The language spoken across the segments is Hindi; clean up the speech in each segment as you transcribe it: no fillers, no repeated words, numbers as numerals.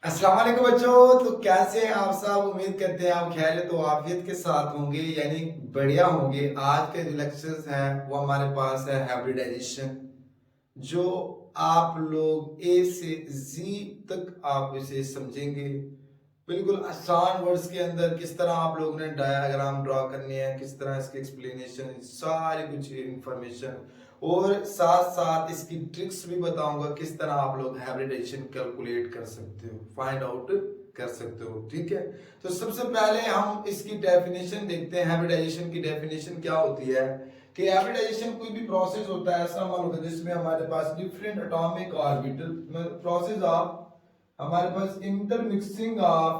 अस्सलाम वालेकुम बच्चों। तो कैसे हैं आप सब? उम्मीद करते हैं आप खैरियत तो आफियत के साथ होंगे, यानी बढ़िया होंगे। आज के जो लेक्चर्स हैं वो हमारे पास है हाइब्रिडाइजेशन, जो आप लोग ए से जी तक आप इसे समझेंगे। बिल्कुल आसान वर्ड्स के अंदर किस तरह आप लोगों ने डायग्राम ड्रॉ करने हैं, किस तरह इसकी एक्सप्लेनेशन, सारी कुछ इंफॉर्मेशन और साथ साथ इसकी ट्रिक्स भी बताऊंगा किस तरह आप लोग हाइब्रिडाइजेशन कैलकुलेट कर सकते हो, फाइंड आउट कर सकते हो। ठीक है, तो सबसे पहले हम इसकी डेफिनेशन देखते हैं। हाइब्रिडाइजेशन की डेफिनेशन क्या होती है कि हाइब्रिडाइजेशन कोई भी प्रोसेस होता है ऐसा मालूम है जिसमें हमारे पास different atomic orbital process of हमारे पास इंटरमिक्सिंग ऑफ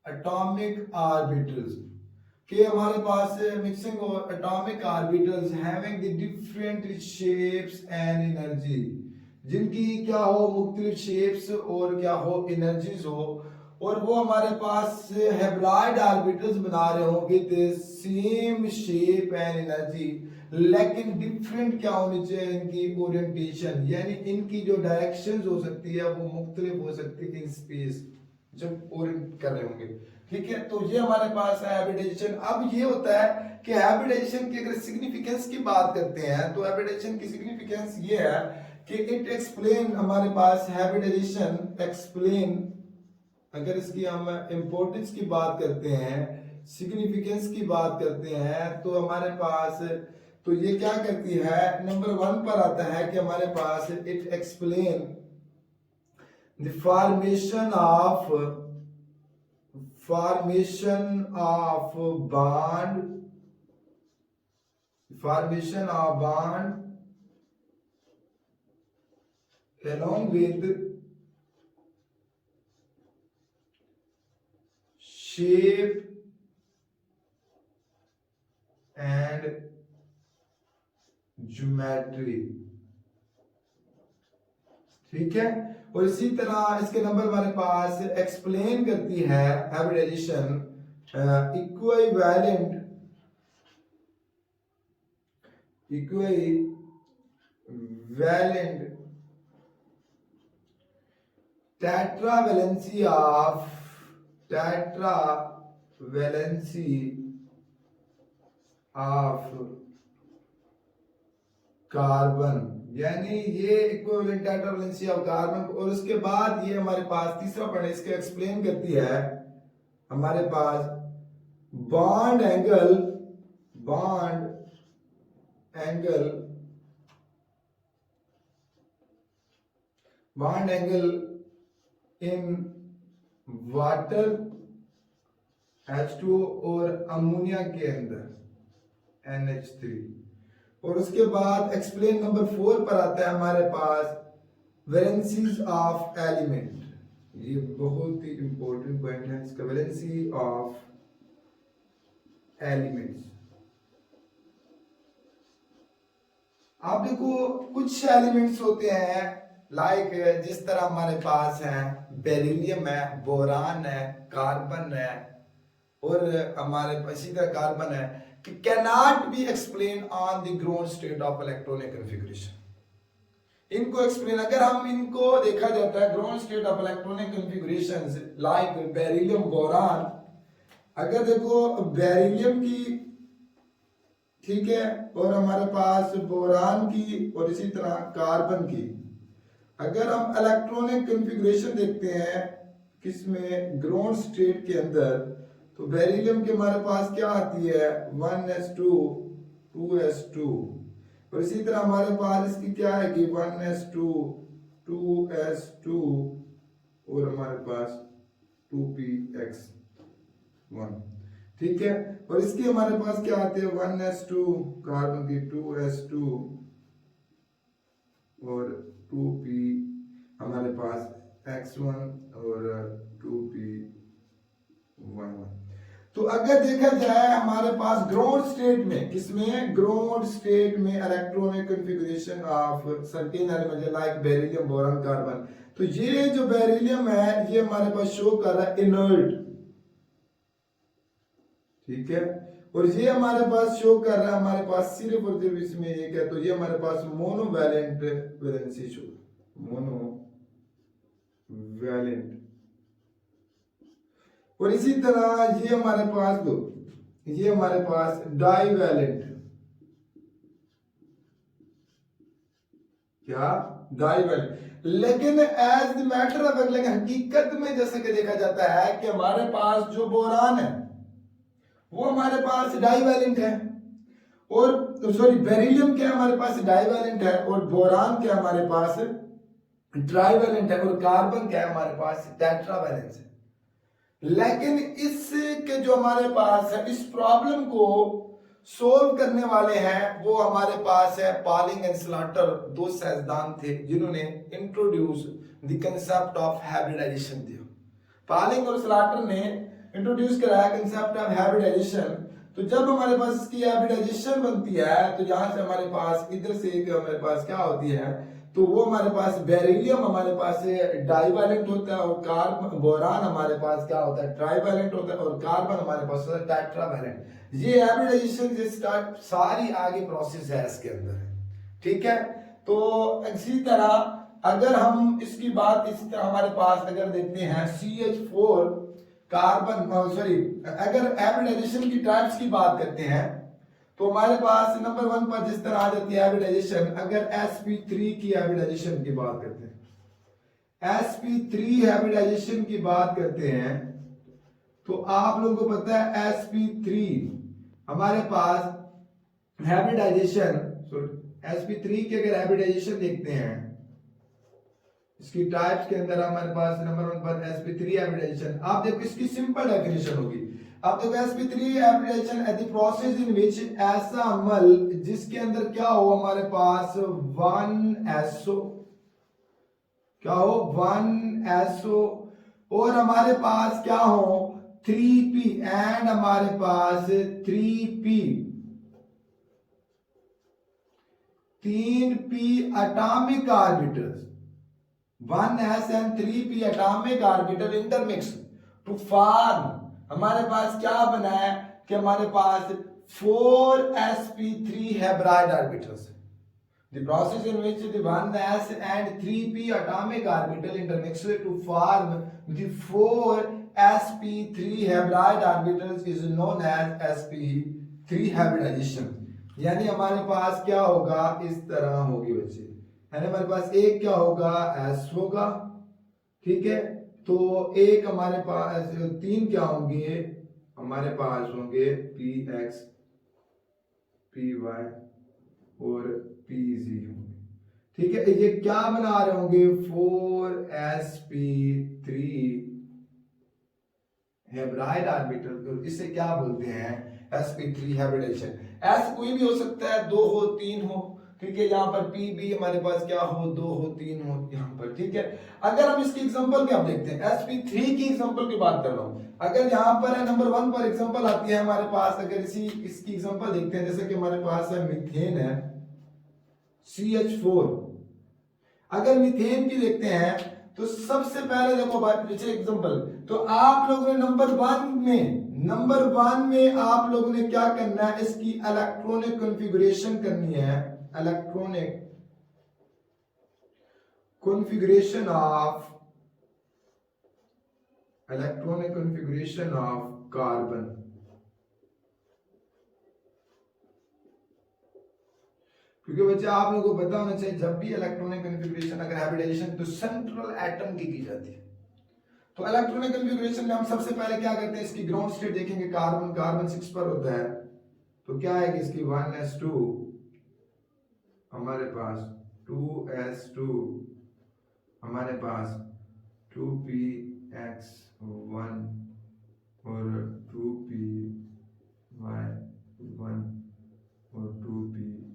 एटॉमिक ऑर्बिटल्स कि हमारे पास mixing of atomic orbitals having the different shapes and energy, जिनकी क्या हो मुख्तलिफ शेप्स और क्या हो एनर्जीज हो, और वो हमारे पास हैप्लॉइड ऑर्बिटल्स बना रहे हो with same shape and energy, लेकिन डिफरेंट क्या होनी चाहिए इनकी ओरिएंटेशन, यानी इनकी जो डायरेक्शंस हो सकती है वो मुख्तलिफ हो सकती है इन स्पेस जब ओरिएंट कर रहे होंगे। ठीक है, तो ये हमारे पास है हाइब्रिडाइजेशन। अब ये होता है कि हाइब्रिडाइजेशन की अगर सिग्निफिकेंस की बात करते हैं तो हाइब्रिडाइजेशन की सिग्निफिकेंस ये है कि इट एक्सप्लेन, हमारे पास हाइब्रिडाइजेशन एक्सप्लेन, अगर इसकी हम इंपॉर्टेंस की बात करते हैं, सिग्निफिकेंस की बात करते हैं तो हमारे पास, तो ये क्या करती है, नंबर 1 पर आता है कि हमारे पास it explain the formation of bond along with shape and geometry. ठीक है, और इसी तरह इसके नंबर हमारे पास एक्सप्लेन करती है hybridization equivalent tetravalency of carbon, यानी ये इक्विवेलेंट टेट्रावैलेंसी ऑफ कार्बन। और उसके बाद ये हमारे पास तीसरा पॉइंट इसके एक्सप्लेन करती है हमारे पास bond angle in water H2O और अमोनिया के अंदर NH3। और उसके बाद एक्सप्लेन नंबर 4 पर आता है हमारे पास वैलेंसीज ऑफ एलिमेंट। ये बहुत ही इंपॉर्टेंट पॉइंट है इसका, वैलेंसी ऑफ एलिमेंट्स। आप देखो कुछ एलिमेंट्स होते हैं लाइक जिस तरह हमारे पास है बेरिलियम है, बोरान है, कार्बन है, और हमारे इसी तरह कार्बन है कि cannot be explain on the ground state of electronic configuration. इनको एक्सप्लेन, अगर हम इनको देखा जाता है ground state of electronic configurations like beryllium, boron, अगर देखो बेरिलियम की, ठीक है, और हमारे पास बोरान की और इसी तरह कार्बन की, अगर हम इलेक्ट्रॉनिक कॉन्फ़िगरेशन देखते हैं किसमें ग्राउंड स्टेट के अंदर, तो बेरिलियम के हमारे पास क्या आती है 1s2 2s2, और इसी तरह हमारे पास इसकी क्या है कि 1s2 2s2 और हमारे पास 2px1। ठीक है, और इसके हमारे पास क्या आते हैं 1s2 कार्बन की 2s2 और 2p हमारे पास x1 और 2p11। तो अगर देखा जाए हमारे पास ग्राउंड स्टेट में, किसमें ग्राउंड स्टेट में electronic configuration of certain element like beryllium, boron, carbon, तो ये जो बेरिलियम है ये हमारे पास शो कर रहा है इनर्ट। ठीक है, और ये हमारे पास शो कर रहा है हमारे पास सिर्फ और सिर्फ इसमें एक है, तो ये हमारे पास मोनोवैलेंट वैलेंसी शो, मोनोवैलेंट और इसी तरह ये हमारे पास दो, ये हमारे पास डाइवैलेंट, क्या डाइवैलेंट। लेकिन एज द मैटर ऑफ, लेकिन हकीकत में जैसे कि देखा जाता है कि हमारे पास जो बोरान है वो हमारे पास डाइवैलेंट है, और सॉरी बेरिलियम क्या हमारे पास डाइवैलेंट है, और बोरान क्या हमारे पास ट्राइवैलेंट है, और कार्बन क्या है हमारे पास टेट्रावैलेंस है। लेकिन इसके जो हमारे पास है, इस प्रॉब्लम को सोल्व करने वाले हैं वो हमारे पास है पॉलिंग एंड स्लॉटर, दो साइंसदान थे जिन्होंने introduce the concept of hybridization दिया। पॉलिंग और स्लॉटर ने इंट्रोड्यूस कराया कंसेप्ट ऑफ हाइब्रिडाइजेशन। तो जब हमारे पास इसकी हाइब्रिडाइजेशन बनती है तो यहां से हमारे पास इधर से एक हमारे पास क्या होती है, तो वो हमारे पास बेरिलियम हमारे पास डाइवैलेंट होता है, और कार्बन बोरान हमारे पास क्या होता है ट्राइवैलेंट होता है, और कार्बन हमारे पास होता है टेट्रावैलेंट। ये हाइब्रिडाइजेशन जिसका सारी आगे प्रोसेस है इसके अंदर, ठीक है। तो इसी तरह अगर हम इसकी बात इस तरह हमारे पास अगर देखते हैं CH4 कार्बन, सॉरी अगर हाइब्रिडाइजेशन की टाइप्स की बात करते हैं तो हमारे पास नंबर 1 पर जिस तरह आ जाती है हाइब्रिडाइजेशन, अगर sp3 की हाइब्रिडाइजेशन की बात करते हैं, sp3 हाइब्रिडाइजेशन की बात करते हैं तो आप लोगों को पता है sp3 हमारे पास हाइब्रिडाइजेशन, sp3 की अगर हाइब्रिडाइजेशन देखते हैं इसकी टाइप्स के अंदर हमारे पास नंबर 1 पर sp3 हाइब्रिडाइजेशन। आप देखो इसकी सिंपल डेफिनेशन होगी, आप देखो sp3 hybridization as the process in which ऐसा अमल जिसके अंदर क्या हो हमारे पास 1SO, क्या हो 1SO, और हमारे पास क्या हो 3p, एंड हमारे पास 3p 3p atomic orbitals, 1s and 3p atomic orbital intermix to form, हमारे पास क्या बना है कि हमारे पास 4sp3 hybrid orbitals. The process in which the 1s and 3p atomic orbital intermix to form the 4sp3 hybrid orbitals is known as sp3 hybridization। यानी हमारे पास क्या होगा, इस तरह होगी बच्चे, यानी हमारे पास एक क्या होगा s होगा, ठीक है। तो एक हमारे पास 3 क्या होंगे, हमारे पास होंगे px py और pz होंगे, ठीक है। ये क्या बना रहे होंगे 4sp3 हाइब्रिड ऑर्बिटल, तो इसे क्या बोलते हैं sp3 हाइब्रिडाइजेशन। s कोई भी हो सकता है, 2 हो 3 हो, ठीक है। यहाँ पर पी भी हमारे पास क्या हो 2 हो 3 हो यहाँ पर, ठीक है। अगर हम इसकी एग्जांपल क्या देखते हैं, sp3 की एग्जांपल की बात कर रहा हूं, अगर यहाँ पर है नंबर 1 पर एग्जांपल आती है हमारे पास, अगर इसकी एग्जांपल देखते हैं, जैसे कि हमारे पास है मीथेन है CH4, अगर मीथेन की देखते हैं तो सबसे पहले देखो बात पीछे एग्जांपल, तो आप लोगों ने नंबर 1 में आप लोगों ने क्या करना है, इसकी इलेक्ट्रॉनिक कॉन्फ़िगरेशन करनी है, इलेक्ट्रॉनिक कॉन्फ़िगरेशन ऑफ कार्बन। क्योंकि बच्चे आप लोगों को पता होना चाहिए जब भी इलेक्ट्रॉनिक कॉन्फ़िगरेशन अगर हाइब्रिडाइजेशन तो सेंट्रल एटम की जाती है। तो इलेक्ट्रॉनिक कॉन्फ़िगरेशन में हम सबसे पहले क्या करते हैं, इसकी ग्राउंड स्टेट देखेंगे, कार्बन 6 पर होता है, तो क्या है कि इसकी 1s2 हमारे पास 2s2 हमारे पास 2px1 और 2py1 और 2pz0।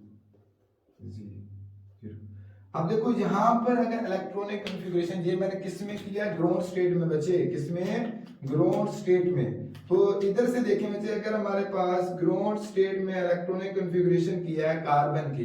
अब देखो यहां पर अगर इलेक्ट्रॉनिक कॉन्फ़िगरेशन ये मैंने किस में किया, ग्राउंड स्टेट में बच्चे, किसमें ग्राउंड स्टेट में। तो इधर से देखें बच्चे, अगर हमारे पास ग्राउंड स्टेट में इलेक्ट्रॉनिक कॉन्फ़िगरेशन किया है कार्बन की,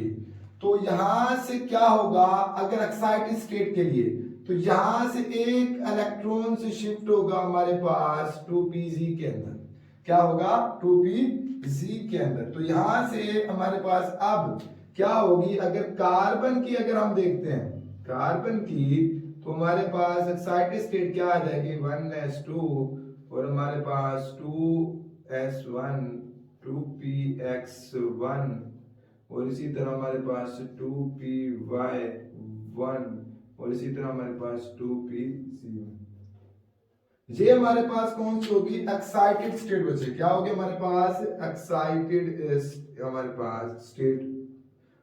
तो यहां से क्या होगा, अगर एक्साइटेड स्टेट के लिए, तो यहां से एक इलेक्ट्रॉन से शिफ्ट होगा हमारे पास 2pz के अंदर, क्या होगा 2pz के अंदर। तो यहां से हमारे पास अब क्या होगी, अगर कार्बन की अगर हम देखते हैं कार्बन की, तो हमारे पास एक्साइटेड स्टेट क्या आ जाएगी 1s2 और हमारे पास 2s1 2px1 और इसी तरह हमारे पास 2py1 और इसी तरह हमारे पास 2pc1। ये हमारे पास कौन सी होगी? एक्साइटेड स्टेट बचे। क्या होगी हमारे पास? एक्साइटेड हमारे पास state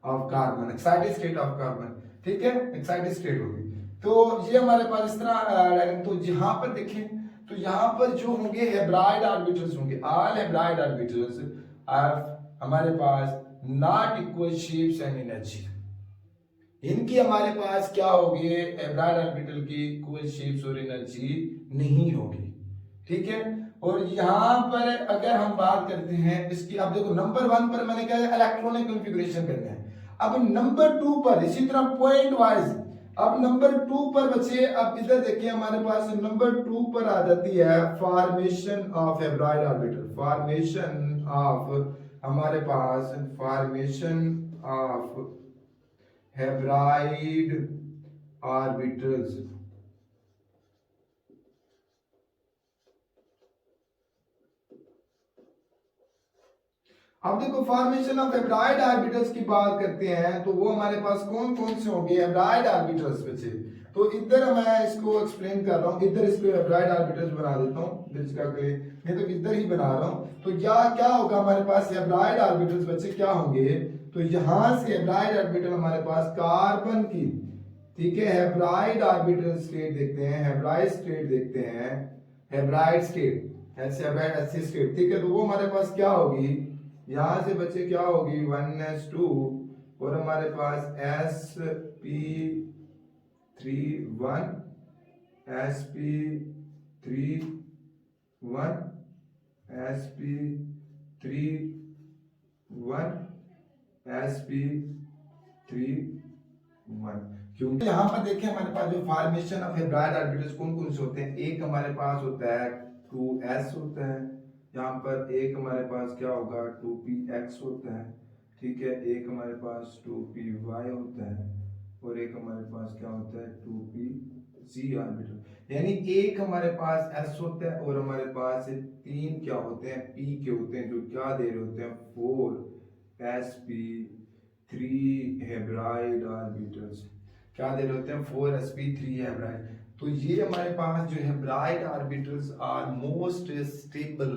of carbon, excited state of carbon. ठीक है, एक्साइटेड स्टेट होगी। तो ये हमारे पास इस तरह। तो यहाँ पर देखें तो यहाँ पर जो होंगे हेब्राइड ऑर्बिटल्स होंगे, ऑल हेब्राइड ऑर्बिटल्स आर हमारे पास not equal shapes and energy. इनकी हमारे पास क्या होगी? हेब्राइड ऑर्बिटल की इक्वल शेप्स और एनर्जी नहीं होगी। ठीक है, और यहाँ पर अगर हम बात करते हैं इसकी, अब देखो नंबर 1 पर मैंने क्या है? इलेक्ट्रॉनिक कॉन्फ़िगरेशन करना है। अब नंबर 2 पर इसी तरह पॉइंट वाइज, अब नंबर 2 पर बचे, अब इधर देखिए हमारे पास नंबर 2 पर आ जाती है formation of hybrid orbital. Formation of हमारे पास फॉर्मेशन ऑफ हेब्राइड ऑर्बिटल्स। अब देखो फॉर्मेशन ऑफ हेब्राइड ऑर्बिटल्स की बात करते हैं तो वो हमारे पास कौन कौन से होंगे? हेब्राइड ऑर्बिटल्स बचे। तो इधर मैं इसको एक्सप्लेन कर रहा हूँ, इधर इसको हेब्राइड ऑर्बिटल्स बना देता हूँ, मैं तो इधर ही बना रहा हूँ। तो क्या क्या होगा हमारे पास? हेब्राइड ऑर्बिटल्स बचे क्या होंगे? तो यहां से हेब्राइड ऑर्बिटल हमारे पास कार्बन की, ठीक है, हेब्राइड ऑर्बिटल स्टेट देखते हैं, हेब्राइड स्टेट देखते हैं, हेब्राइड स्टेट ऐसे हेब्राइड ऐसे स्टेट। ठीक है, तो वो हमारे पास क्या होगी? यहां से बच्चे क्या होगी? 1s2 और हमारे पास sp3 1 sp3 1 sp3 1 sp3 1। क्योंकि यहाँ पर देखिए हमारे पास जो फॉर्मेशन ऑफ हेब्राइड ऑर्बिटल्स कौन कौन से होते हैं? एक हमारे पास होता है 2s होता है, यहाँ पर एक हमारे पास क्या होगा? 2px होता है। ठीक है, एक हमारे पास 2py होता है और एक हमारे पास क्या होता है? 2pz orbital. यानी एक हमारे पास s होता है और हमारे पास 3 क्या होते हैं? p के होते हैं, जो क्या दे रहे होते हैं? 4sp3 hybrid orbitals. क्या दे रहे होते हैं? 4sp3 हेब्राइड। तो ये हमारे पास जो hybrid orbitals are most stable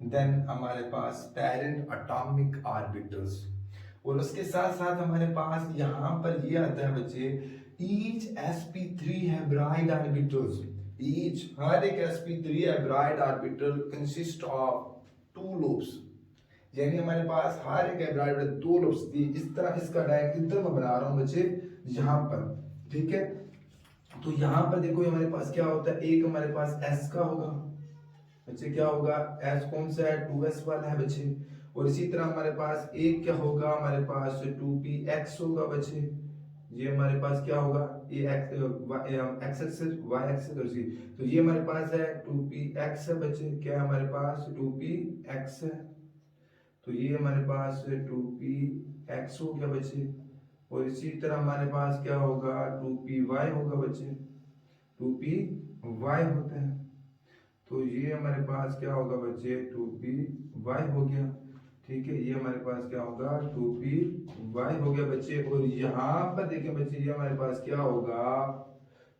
than हमारे पास पेरेंट एटॉमिक ऑर्बिटल्स। और उसके साथ साथ हमारे पास यहाँ पर ये आता है बच्चे, each sp3 hybrid orbitals, each हर एक sp3 hybrid orbital consist of 2 lobes. यानी हमारे पास हर एक हेब्राइड में 2 लूप्स थी। इस तरह इसका डायग्राम इधर मैं बना रहा हूँ बच्चे, यहाँ पर। ठीक है, तो यहाँ पर देखो हमारे पास क्या होता है? एक हमारे पास s का होगा बच्चे, क्या होगा? s कौन सा है? 2s वाला है बच्चे। और इसी तरह हमारे पास एक क्या होगा? हमारे पास 2px होगा बच्चे। ये हमारे पास क्या होगा? ये x एक्सिस y एक्सिस और z। तो ये हमारे पास है 2px है बच्चे। क्या है हमारे पास? 2px है। तो ये हमारे पास 2px हो गया बच्चे। और इसी तरह हमारे पास क्या होगा? 2py होगा बच्चे, 2py होता है। तो ये हमारे पास क्या होगा बच्चे? 2py हो गया। ठीक है, ये हमारे पास क्या होगा? 2py हो गया बच्चे। और यहाँ पर देखिए बच्चे, ये हमारे पास क्या होगा?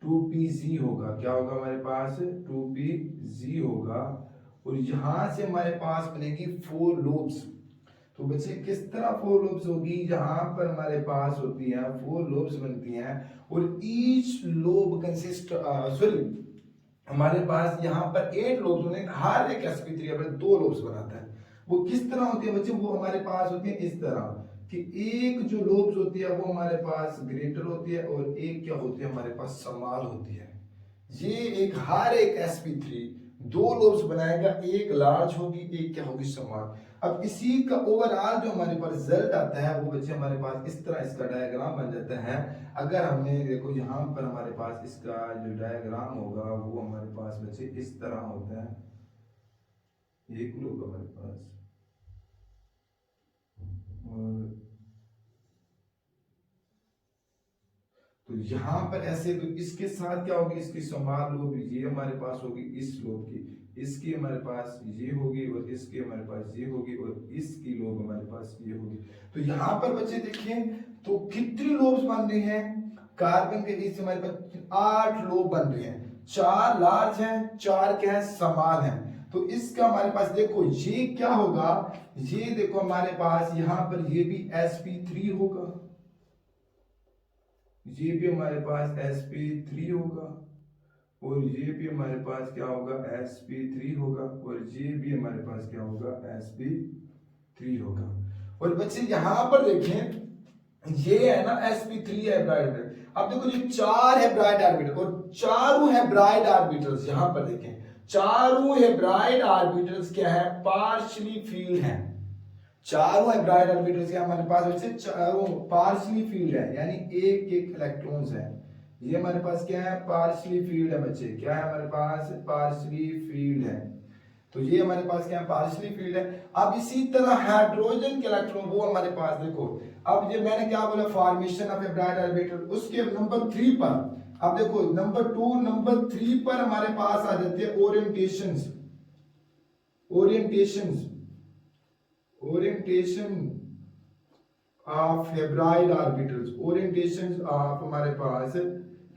2pz होगा। क्या होगा हमारे पास? 2pz होगा। और यहाँ से हमारे पास बनेगी 4 लूप्स। तो बच्चे किस तरह 4 लूप्स होगी? यहाँ पर हमारे पास होती है 4 लूप्स बनती हैं और ईच लूप कंसिस्ट सॉरी हमारे पास यहाँ पर 8 लूप्स होने, हर एक sp3 अपने 2 लूप्स बनाता है। वो किस तरह होती है बच्चे? वो हमारे पास होती है इस तरह कि एक जो लूप्स होती है वो हमारे पास ग्रेटर होती है और एक क्या होती है? हमारे पास स्मॉल होती है। ये एक हर एक sp3 2 लूप्स बनाएगा, एक लार्ज होगी, एक क्या होगी? स्मॉल। अब इसी का ओवरऑल जो हमारे पास रिजल्ट आता है वो बच्चे हमारे पास इस तरह इसका डायग्राम बन जाता है। अगर हमने देखो यहाँ पर हमारे पास इसका जो डायग्राम होगा वो हमारे पास बच्चे इस तरह होता है। एक लूप हमारे पास और तो यहाँ पर ऐसे, तो इसके साथ क्या होगी, इसकी समान लोब ये हमारे पास होगी इस लोब की, इसकी हमारे पास ये होगी और इसकी हमारे पास ये होगी और इसकी लोब हमारे पास ये होगी। तो यहाँ पर बच्चे देखिए तो कितनी लोब्स बन रही हैं, कार्बन के बीच हमारे पास 8 लोब बन रहे हैं, 4 लार्ज हैं, 4 क्या है स्मॉल हैं। तो इसका हमारे पास देखो ये क्या होगा, ये देखो हमारे पास यहाँ पर ये भी sp3 होगा, ये भी हमारे पास sp3 होगा और ये भी हमारे पास क्या होगा sp3 होगा और ये भी हमारे पास क्या होगा sp3 होगा। और बच्चे यहाँ पर देखें ये है ना sp3 हेब्राइड, अब देखो ये 4 हेब्राइड ऑर्बिटल और चारों हेब्राइड ऑर्बिटल्स, यहां पर देखें चारों हेब्राइड ऑर्बिटल्स क्या है, पार्शियली फील्ड है। चारों हेब्राइड ऑर्बिटल्स के हमारे पास वैसे चारों पार्शियली फील्ड है, यानी एक एक इलेक्ट्रॉन्स है। ये हमारे पास क्या है, पार्शियली फील्ड है बच्चे, क्या है हमारे पास पार्शियली फील्ड है। तो ये हमारे पास क्या है, पार्शियली फील्ड है। अब इसी तरह हाइड्रोजन के इलेक्ट्रॉन वो हमारे पास देखो, अब ये मैंने क्या बोला फॉर्मेशन ऑफ हेब्राइड ऑर्बिटल, उसके नंबर 3 पर, अब देखो नंबर 2 नंबर 3 पर हमारे पास आ जाते हैं orientations, orientations orientation of hybrid orbitals, orientations of हमारे पास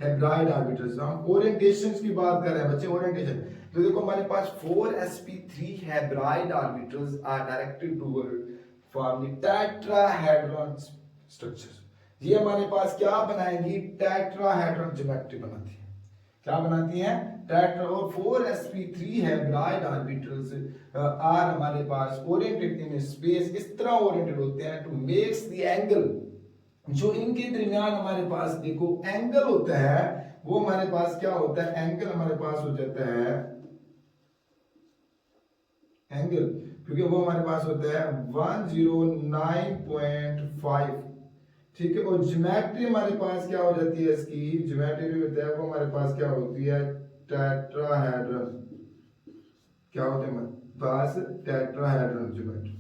हेब्राइड ऑर्बिटल्स। हम ओरिएंटेशंस की बात कर रहे हैं बच्चे, ओरिएंटेशन। तो देखो हमारे पास 4sp3 hybrid orbitals are directed toward forming tetrahedron structures. ये हमारे पास क्या बनाएगी, टेट्राहेड्रॉन ज्योमेट्री बनाती है, क्या बनाती है टेट्रा। और 4sp3 हेब्राइड ऑर्बिटल्स आर हमारे पास ओरिएंटेड इन स्पेस, इस तरह ओरिएंटेड होते हैं टू मेक्स द एंगल, जो इनके दरमियान हमारे पास देखो एंगल होता है, वो हमारे पास क्या होता है, एंगल हमारे पास हो जाता है एंगल, क्योंकि वो हमारे पास होता है 109.5, ठीक है। और ज्योमेट्री हमारे पास क्या हो जाती है, इसकी ज्योमेट्री भी होता है वो हमारे पास क्या होती है, टेट्राहेड्रन, क्या होते हैं हमारे पास टेट्राहेड्रन ज्योमेट्री,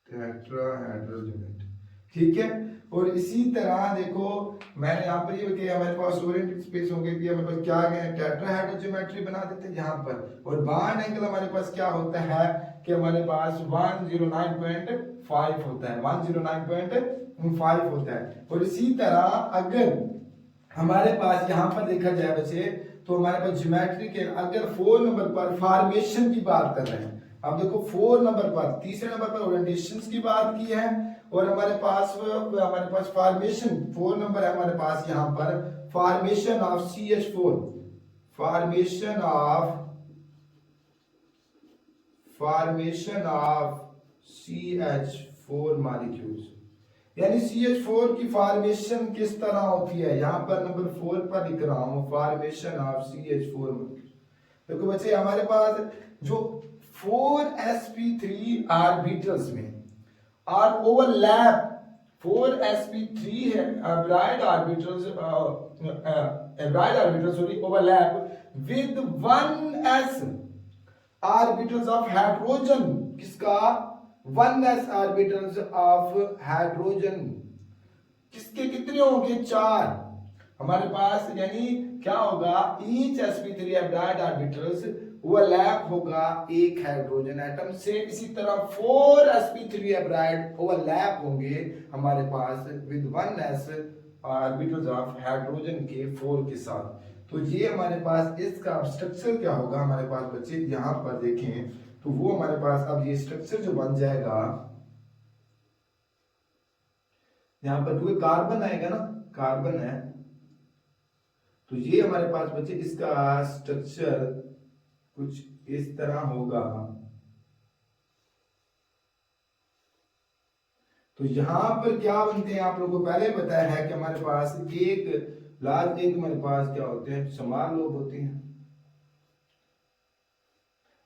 टेट्राहेड्रल ज्योमेट्री, ठीक है। और इसी तरह देखो मैंने यहाँ पर ये किया, हमारे पास ओरिएंटेड स्पेस होंगे कि हमारे पास क्या गए टेट्राहेड्रल ज्योमेट्री बना देते हैं यहाँ पर। और बॉन्ड एंगल हमारे पास क्या होता है कि हमारे पास 109.5 होता है, 109.5 होता है। और इसी तरह अगर हमारे पास यहाँ पर देखा जाए बच्चे, तो हमारे पास ज्योमेट्री के अगर 4 नंबर पर फॉर्मेशन की बात कर रहे हैं, अब देखो 4 नंबर पर, तीसरे नंबर पर ओरिएंटेशंस की बात की है और हमारे पास फॉर्मेशन 4 नंबर है हमारे पास यहाँ पर formation of CH4, formation of CH4 molecules, यानी CH4 की फॉर्मेशन किस तरह होती है, यहां पर नंबर 4 पर लिख रहा हूं फॉर्मेशन ऑफ CH4। देखो बच्चे हमारे पास जो 4sp3 ऑर्बिटल्स में आर ओवरलैप, 4sp3 है hybrid orbitals sorry overlap with 1s orbitals of hydrogen, किसका 1s ऑर्बिटल्स ऑफ हाइड्रोजन, किसके कितने होंगे 4 हमारे पास, यानी क्या होगा each sp3 hybrid orbitals overlap होगा एक हाइड्रोजन एटम से। इसी तरह 4sp3 हेब्राइड ओवरलैप होंगे हमारे पास with 1s orbitals of hydrogen के 4 के साथ। तो ये हमारे पास इसका स्ट्रक्चर क्या होगा हमारे पास बच्चे, यहां पर देखें तो वो हमारे पास अब ये स्ट्रक्चर जो बन जाएगा, यहां पर क्योंकि कार्बन आएगा ना, कार्बन है, तो ये हमारे पास बच्चे इसका स्ट्रक्चर कुछ इस तरह होगा। तो यहां पर क्या बनते हैं, आप लोगों को पहले बताया है कि हमारे पास एक लार्ज, एक हमारे पास क्या होते हैं समान लोब होते हैं।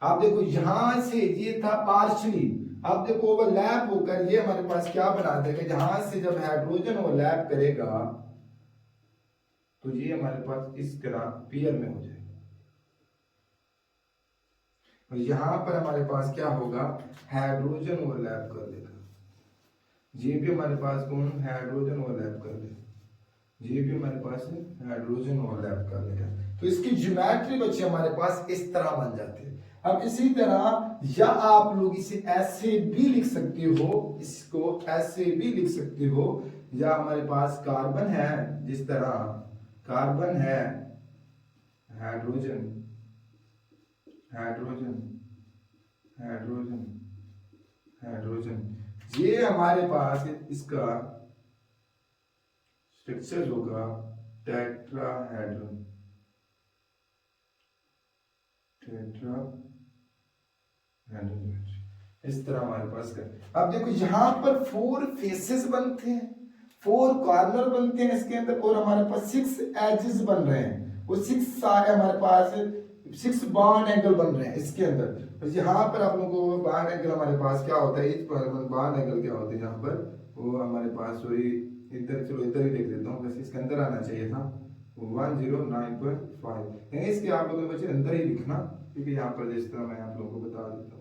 आप देखो यहां से ये था पार्शियली, अब देखो ओवरलैप होकर ये हमारे पास क्या बना देगा, यहां से जब हाइड्रोजन ओवरलैप करेगा तो ये हमारे पास इस तरह पेयर में हो जाएगा। और यहां पर हमारे पास क्या होगा, हाइड्रोजन ओवरलैप कर देगा, ये भी हमारे पास कौन हाइड्रोजन ओवरलैप कर ले, ये भी हमारे पास हाइड्रोजन ओवरलैप कर लेगा। तो इसकी ज्योमेट्री बच्चे हमारे पास इस तरह बन जाती है। अब इसी तरह या आप लोग इसे ऐसे भी लिख सकते हो, इसको ऐसे भी लिख सकते हो, या हमारे पास कार्बन है, जिस तरह कार्बन है, हाइड्रोजन हाइड्रोजन हाइड्रोजन हाइड्रोजन, ये हमारे पास इसका स्ट्रक्चर होगा टेट्राहेड्रन, इस तरह हमारे पास कर। अब देखो यहाँ पर 4 फेसेस बनते हैं, 4 कॉर्नर बनते हैं इसके अंदर, और हमारे पास 6 एजेस बन रहे हैं, वो 6 हमारे पास 6 बॉन्ड एंगल बन रहे हैं इसके अंदर। और यहाँ पर आप लोगों को बॉन्ड एंगल हमारे पास क्या होता है, इस बॉन्ड एंगल क्या होता है यहाँ पर, वो हमारे पास सॉरी इधर, चलो इधर ही लिख देता हूँ, वैसे इसके अंदर आना चाहिए था 109.5, यानी इसके आप लोगों ने बच्चे अंदर ही लिखना, क्योंकि यहाँ पर जिस तरह मैं आप लोगों को बता देता हूँ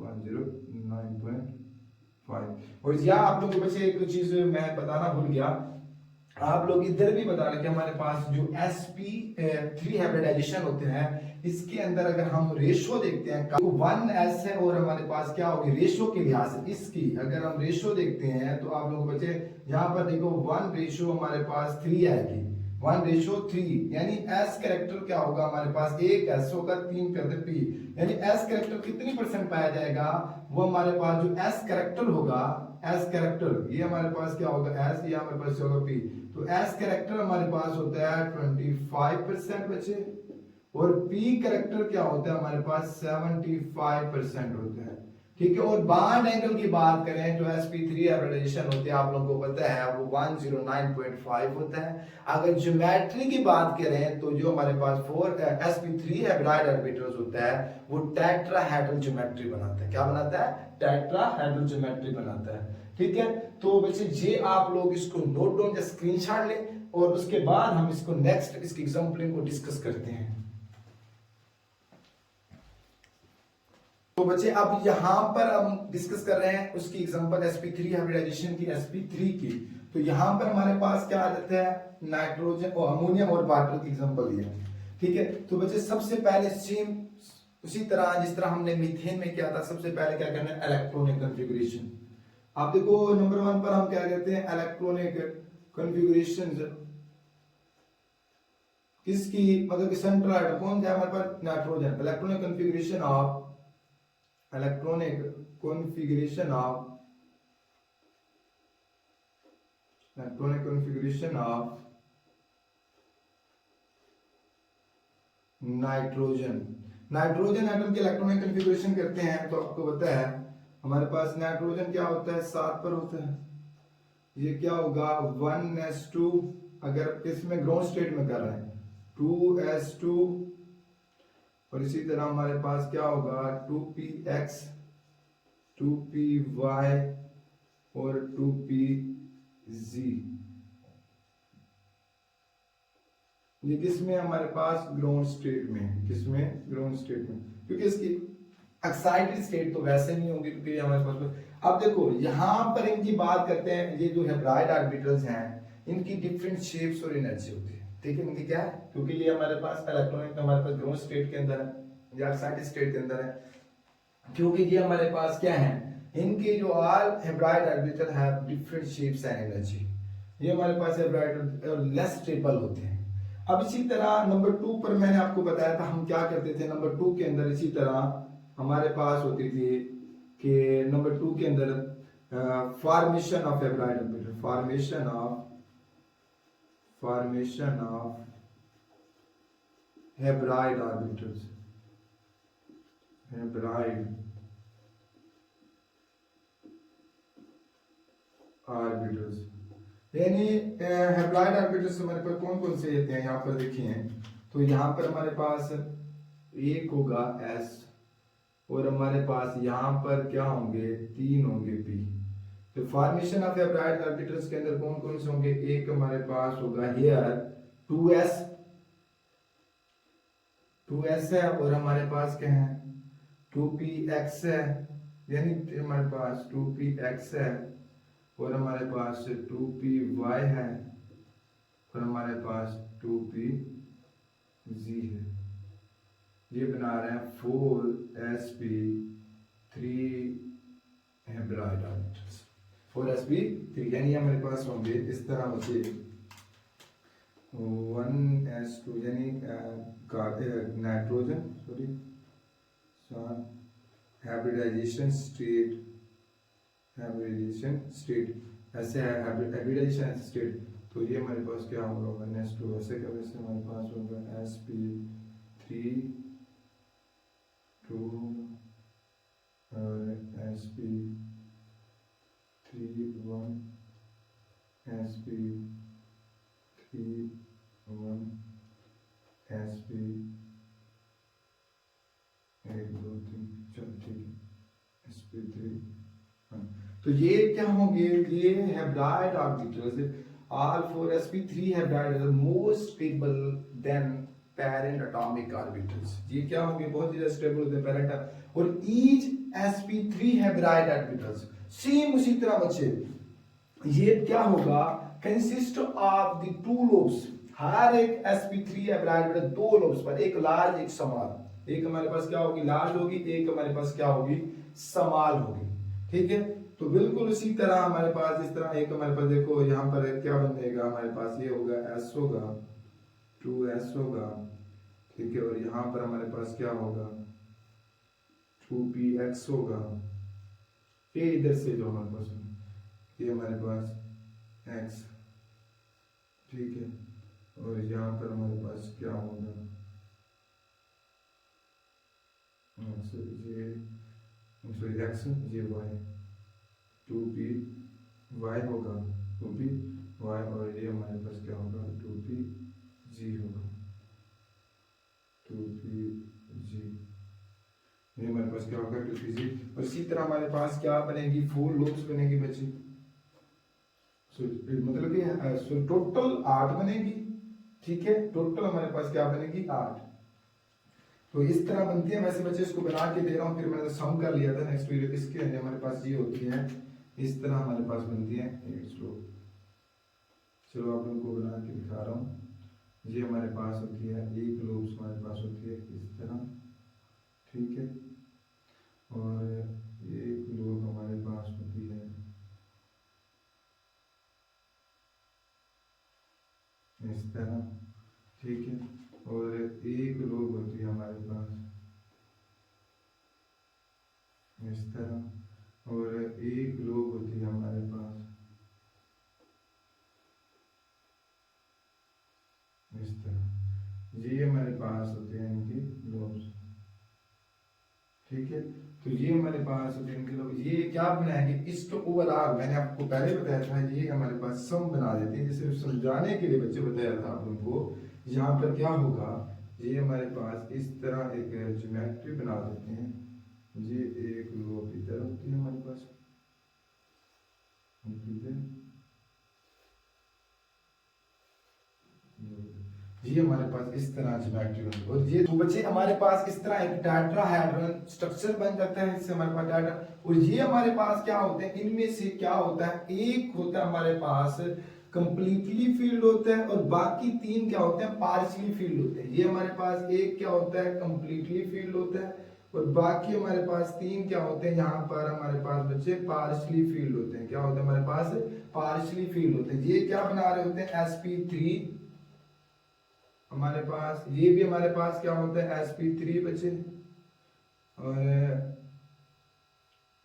109.5। और या आप लोगों को बच्चे एक चीज मैं बताना भूल गया, आप लोग इधर भी बता रहे कि हमारे पास जो sp3 हाइब्रिडाइजेशन होते हैं, इसके अंदर अगर हम रेशो देखते हैं तो 1s है, और हमारे पास क्या होगी रेशो के लिहाज से इसकी अगर हम रेशो देखते हैं तो आप लोग बच्चे यहाँ पर देखो 1 रेशो हमारे पास 3 आएगी, 1 रेशो 3, यानी s कैरेक्टर क्या होगा हमारे पास, एक s होगा 3 कर दे p, यानी s कैरेक्टर कितनी परसेंट पाया जाएगा, वो हमारे पास जो s कैरेक्टर होगा, s कैरेक्टर ये हमारे पास क्या होगा s, ये हमारे पास होगा p, तो s कैरेक्टर हमारे पास होता है 25% बच्चे, और p कैरेक्टर क्या होता है हमारे पास 75% होता है, ठीक है। और बॉन्ड एंगल की बात करें तो sp3 हाइब्रिडाइजेशन होते हैं, आप लोगों को पता है वो 109.5 होता है। अगर ज्योमेट्री की बात करें तो जो हमारे पास 4 sp3 हाइब्रिड ऑर्बिटल्स होता है वो टेट्राहेड्रल ज्योमेट्री बनाता है, क्या बनाता है, टेट्राहेड्रल ज्योमेट्री बनाता है, ठीक है। तो बच्चे ये आप लोग इसको नोट डाउन या स्क्रीनशॉट लें, और उसके बाद हम इसको नेक्स्ट इसकी एग्जांपलिंग को डिस्कस करते हैं। तो बच्चे अब यहाँ पर हम डिस्कस कर रहे हैं उसकी एग्जांपल sp3 हाइब्रिडाइजेशन की, sp3 की। तो यहाँ पर हमारे पास क्या आ जाता है, नाइट्रोजन और अमोनियम और वाटर की एग्जांपल दिया, ठीक है। तो बच्चे सबसे पहले सेम उसी तरह जिस तरह हमने मीथेन में किया था, सबसे पहले क्या करना है, इलेक्ट्रॉनिक कॉन्फ़िगरेशन। आप देखो नंबर 1 पर हम क्या कहते हैं, इलेक्ट्रॉनिक कॉन्फ़िगरेशन किसकी, मतलब कि सेंट्रल एटम कौन सा है हमारे पास, nitrogen. Electronic configuration of electronic configuration of nitrogen. Nitrogen atom के इलेक्ट्रॉनिक कॉन्फ़िगरेशन करते हैं तो आपको पता है हमारे पास नाइट्रोजन क्या होता है, 7 पर होता है, ये क्या होगा 1s2, अगर इसमें ग्राउंड स्टेट में कर रहे हैं 2s2, और इसी तरह हमारे पास क्या होगा 2px 2py और 2pz, ये किसमें हमारे पास ग्राउंड स्टेट में, किसमें ग्राउंड स्टेट में, क्योंकि इसकी एक्साइटेड स्टेट तो वैसे नहीं होगी क्योंकि हमारे पास। अब देखो यहाँ पर इनकी बात करते हैं, ये जो हाइब्रिड ऑर्बिटल्स हैं इनकी डिफरेंट शेप्स और एनर्जी होती है, ठीक है। इनकी क्या है, क्योंकि ये हमारे पास इलेक्ट्रॉनिक हमारे पास ग्राउंड स्टेट के अंदर है या एक्साइटेड स्टेट के अंदर है, क्योंकि ये हमारे पास क्या है, इनके जो all hybrid orbital have different shapes and energy, ये हमारे पास हाइब्रिड लेस स्टेबल होते हैं। अब इसी तरह नंबर 2 पर मैंने आपको बताया था हम क्या करते थे, नंबर 2 के अंदर इसी तरह हमारे पास होती थी कि नंबर 2 के अंदर formation of hybrid orbital, formation of hybrid orbitals, hybrid orbitals, यानी हाइब्रिड ऑर्बिटल्स हमारे पास कौन कौन से होते हैं, यहाँ पर देखिए। तो यहाँ पर हमारे पास एक होगा s, और हमारे पास यहाँ पर क्या होंगे 3 होंगे p। तो फॉर्मेशन ऑफ हाइब्रिड ऑर्बिटल्स के अंदर कौन कौन से होंगे, एक हमारे पास होगा हियर 2s है, और हमारे पास क्या है 2px है, यानी हमारे पास 2p(x) है और हमारे पास 2py है और हमारे पास 2pz है। ये बना रहे हैं 4sp3 हेब्राइड ऑर्बिटल्स। 4sp3 यानी हमारे पास होंगे इस तरह बचे 1s2 यानी नाइट्रोजन हाइब्रिडाइजेशन स्टेट ऐसे है हाइब्रिडाइजेशन स्टेट। तो ये हमारे पास क्या होगा 1s2 ऐसे का वैसे हमारे पास होगा sp3 2 और sp3 1 sp3 1 sp 1 2 3 चलो ठीक है sp3 तो ये क्या होंगे ये hybrid orbitals all 4sp3 hybrid more stable than parent atomic orbitals. ये क्या होंगे बहुत ज्यादा स्टेबल होते हैं पेरेंट और each sp3 hybrid orbitals same उसी तरह बच्चे ये क्या होगा consist of the two lobes. हर एक sp3 हेब्राइड में दो लोब्स पर एक लार्ज एक स्मॉल एक हमारे पास क्या होगी लार्ज होगी एक हमारे पास क्या होगी स्मॉल होगी। ठीक है तो बिल्कुल उसी तरह हमारे पास इस तरह एक हमारे पास देखो यहाँ पर क्या बनेगा हमारे पास ये होगा s होगा 2s होगा ठीक है और यहाँ पर हमारे पास क्या होगा 2px होगा ये इधर से जो हमारे पास ये हमारे पास x ठीक है और यहाँ पर हमारे पास क्या होगा x ये y 2p y होगा 2p y और ये हमारे पास क्या होगा 2p g होगा 2p g ये हमारे पास क्या होगा 2p g और इसी तरह हमारे पास क्या बनेगी 4 लूप्स बनेगी बच्चे। मतलब कि टोटल 8 बनेगी। ठीक है टोटल हमारे पास क्या बनेगी 8। तो इस तरह बनती है वैसे बच्चे इसको बना के दे रहा हूँ फिर मैंने तो सम कर लिया था नेक्स्ट वीडियो इसके अंदर हमारे पास ये होती है इस तरह हमारे पास बनती है एक स्लोप। चलो आप लोगों को बना के दिखा रहा हूँ ये हमारे पास होती है एक लूप्स हमारे पास होती है इस तरह ठीक है और एक लूप हमारे पास होती है इस तरह ठीक है और एक लूप होती है हमारे पास इस तरह और एक लूप होती है हमारे पास इस तरह। ये हमारे पास होते हैं इनकी लूप्स। ठीक है तो ये हमारे पास होते हैं इनके लूप। ये क्या बनाएंगे इसको ओवरऑल मैंने आपको पहले बताया था ये हमारे पास सम बना देते हैं जैसे समझाने के लिए बच्चे बताया था आप लोगों को। यहाँ पर क्या होगा ये हमारे पास इस तरह एक ज्योमेट्री बना देते हैं ये एक लूप इधर होती है हमारे पास ये हमारे पास इस तरह ज्योमेट्री बनती है और ये तो बच्चे हमारे पास इस तरह एक टेट्राहेड्रन स्ट्रक्चर बन जाता है इससे हमारे पास टेट्रा और ये हमारे पास क्या होते हैं इनमें से क्या होता है एक होता है हमारे पास कंप्लीटली फील्ड होता है और बाकी 3 क्या होते हैं पार्शियली फील्ड होते हैं। ये हमारे पास एक क्या होता है कंप्लीटली फील्ड होता है और बाकी हमारे पास 3 क्या होते हैं यहाँ पर हमारे पास बच्चे पार्शियली फील्ड होते हैं। क्या होता है हमारे पास पार्शियली फील्ड होते हैं। ये क्या बना रहे होते हैं sp3 हमारे पास ये भी हमारे पास क्या होता है sp3 बच्चे और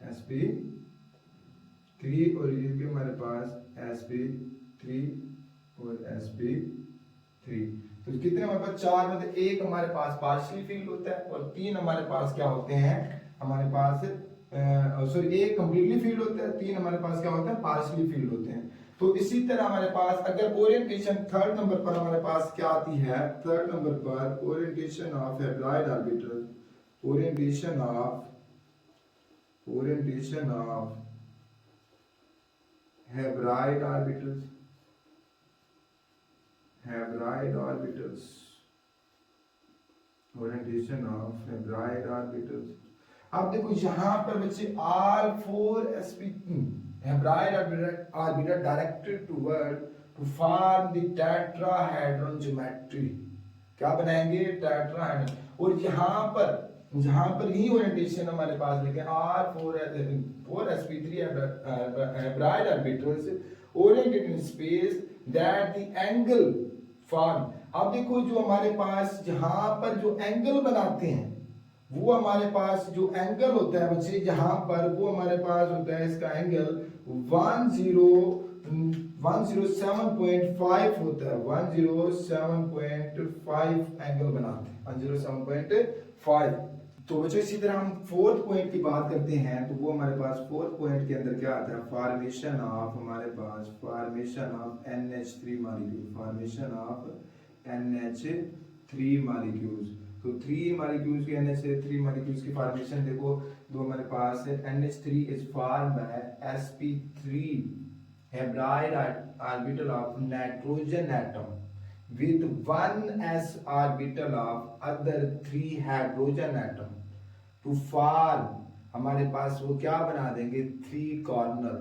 sp3 और ये भी हमारे पास sp3 और sp3 तो कितने हमारे पास 4 मतलब एक हमारे पास पार्शियली फील्ड होता है और 3 हमारे पास क्या होते हैं हमारे पास सॉरी एक कंप्लीटली फील्ड होता है 3 हमारे पास क्या होता है पार्शियली फील्ड होते हैं। तो इसी तरह हमारे पास अगर ओरिएंटेशन थर्ड नंबर पर हमारे पास क्या आती है थर्ड नंबर पर orientation of hybrid orbital orientation of hybrid orbitals orientation of hybrid orbitals अब देखो यहाँ पर बच्चे all four sp hybrid orbital directed toward to form the tetrahedron geometry, क्या बनाएंगे टेट्राहेड्रन। और यहाँ पर ही ओरिएंटेशन हमारे पास लेके are four sp3 hybrid orbitals oriented in space that the angle form। अब देखो जो हमारे पास यहाँ पर जो एंगल बनाते हैं वो हमारे पास जो एंगल होता है बच्चे यहाँ पर वो हमारे पास होता है इसका एंगल 107.5 होता है, 107.5 एंगल बनाते हैं 107.5। तो बच्चों इसी तरह हम फोर्थ पॉइंट की बात करते हैं तो वो हमारे पास फोर्थ पॉइंट के अंदर क्या आता है, फॉर्मेशन ऑफ हमारे पास formation of NH3 molecule, formation of NH3 molecules. तो 3 मॉलिक्यूल्स की NH3 मॉलिक्यूल्स की फॉर्मेशन देखो, दो हमारे पास है NH3 is form by sp3 hybrid orbital of nitrogen atom with 1s orbital of other 3 hydrogen atom to form हमारे पास वो क्या बना देंगे 3 कॉर्नर,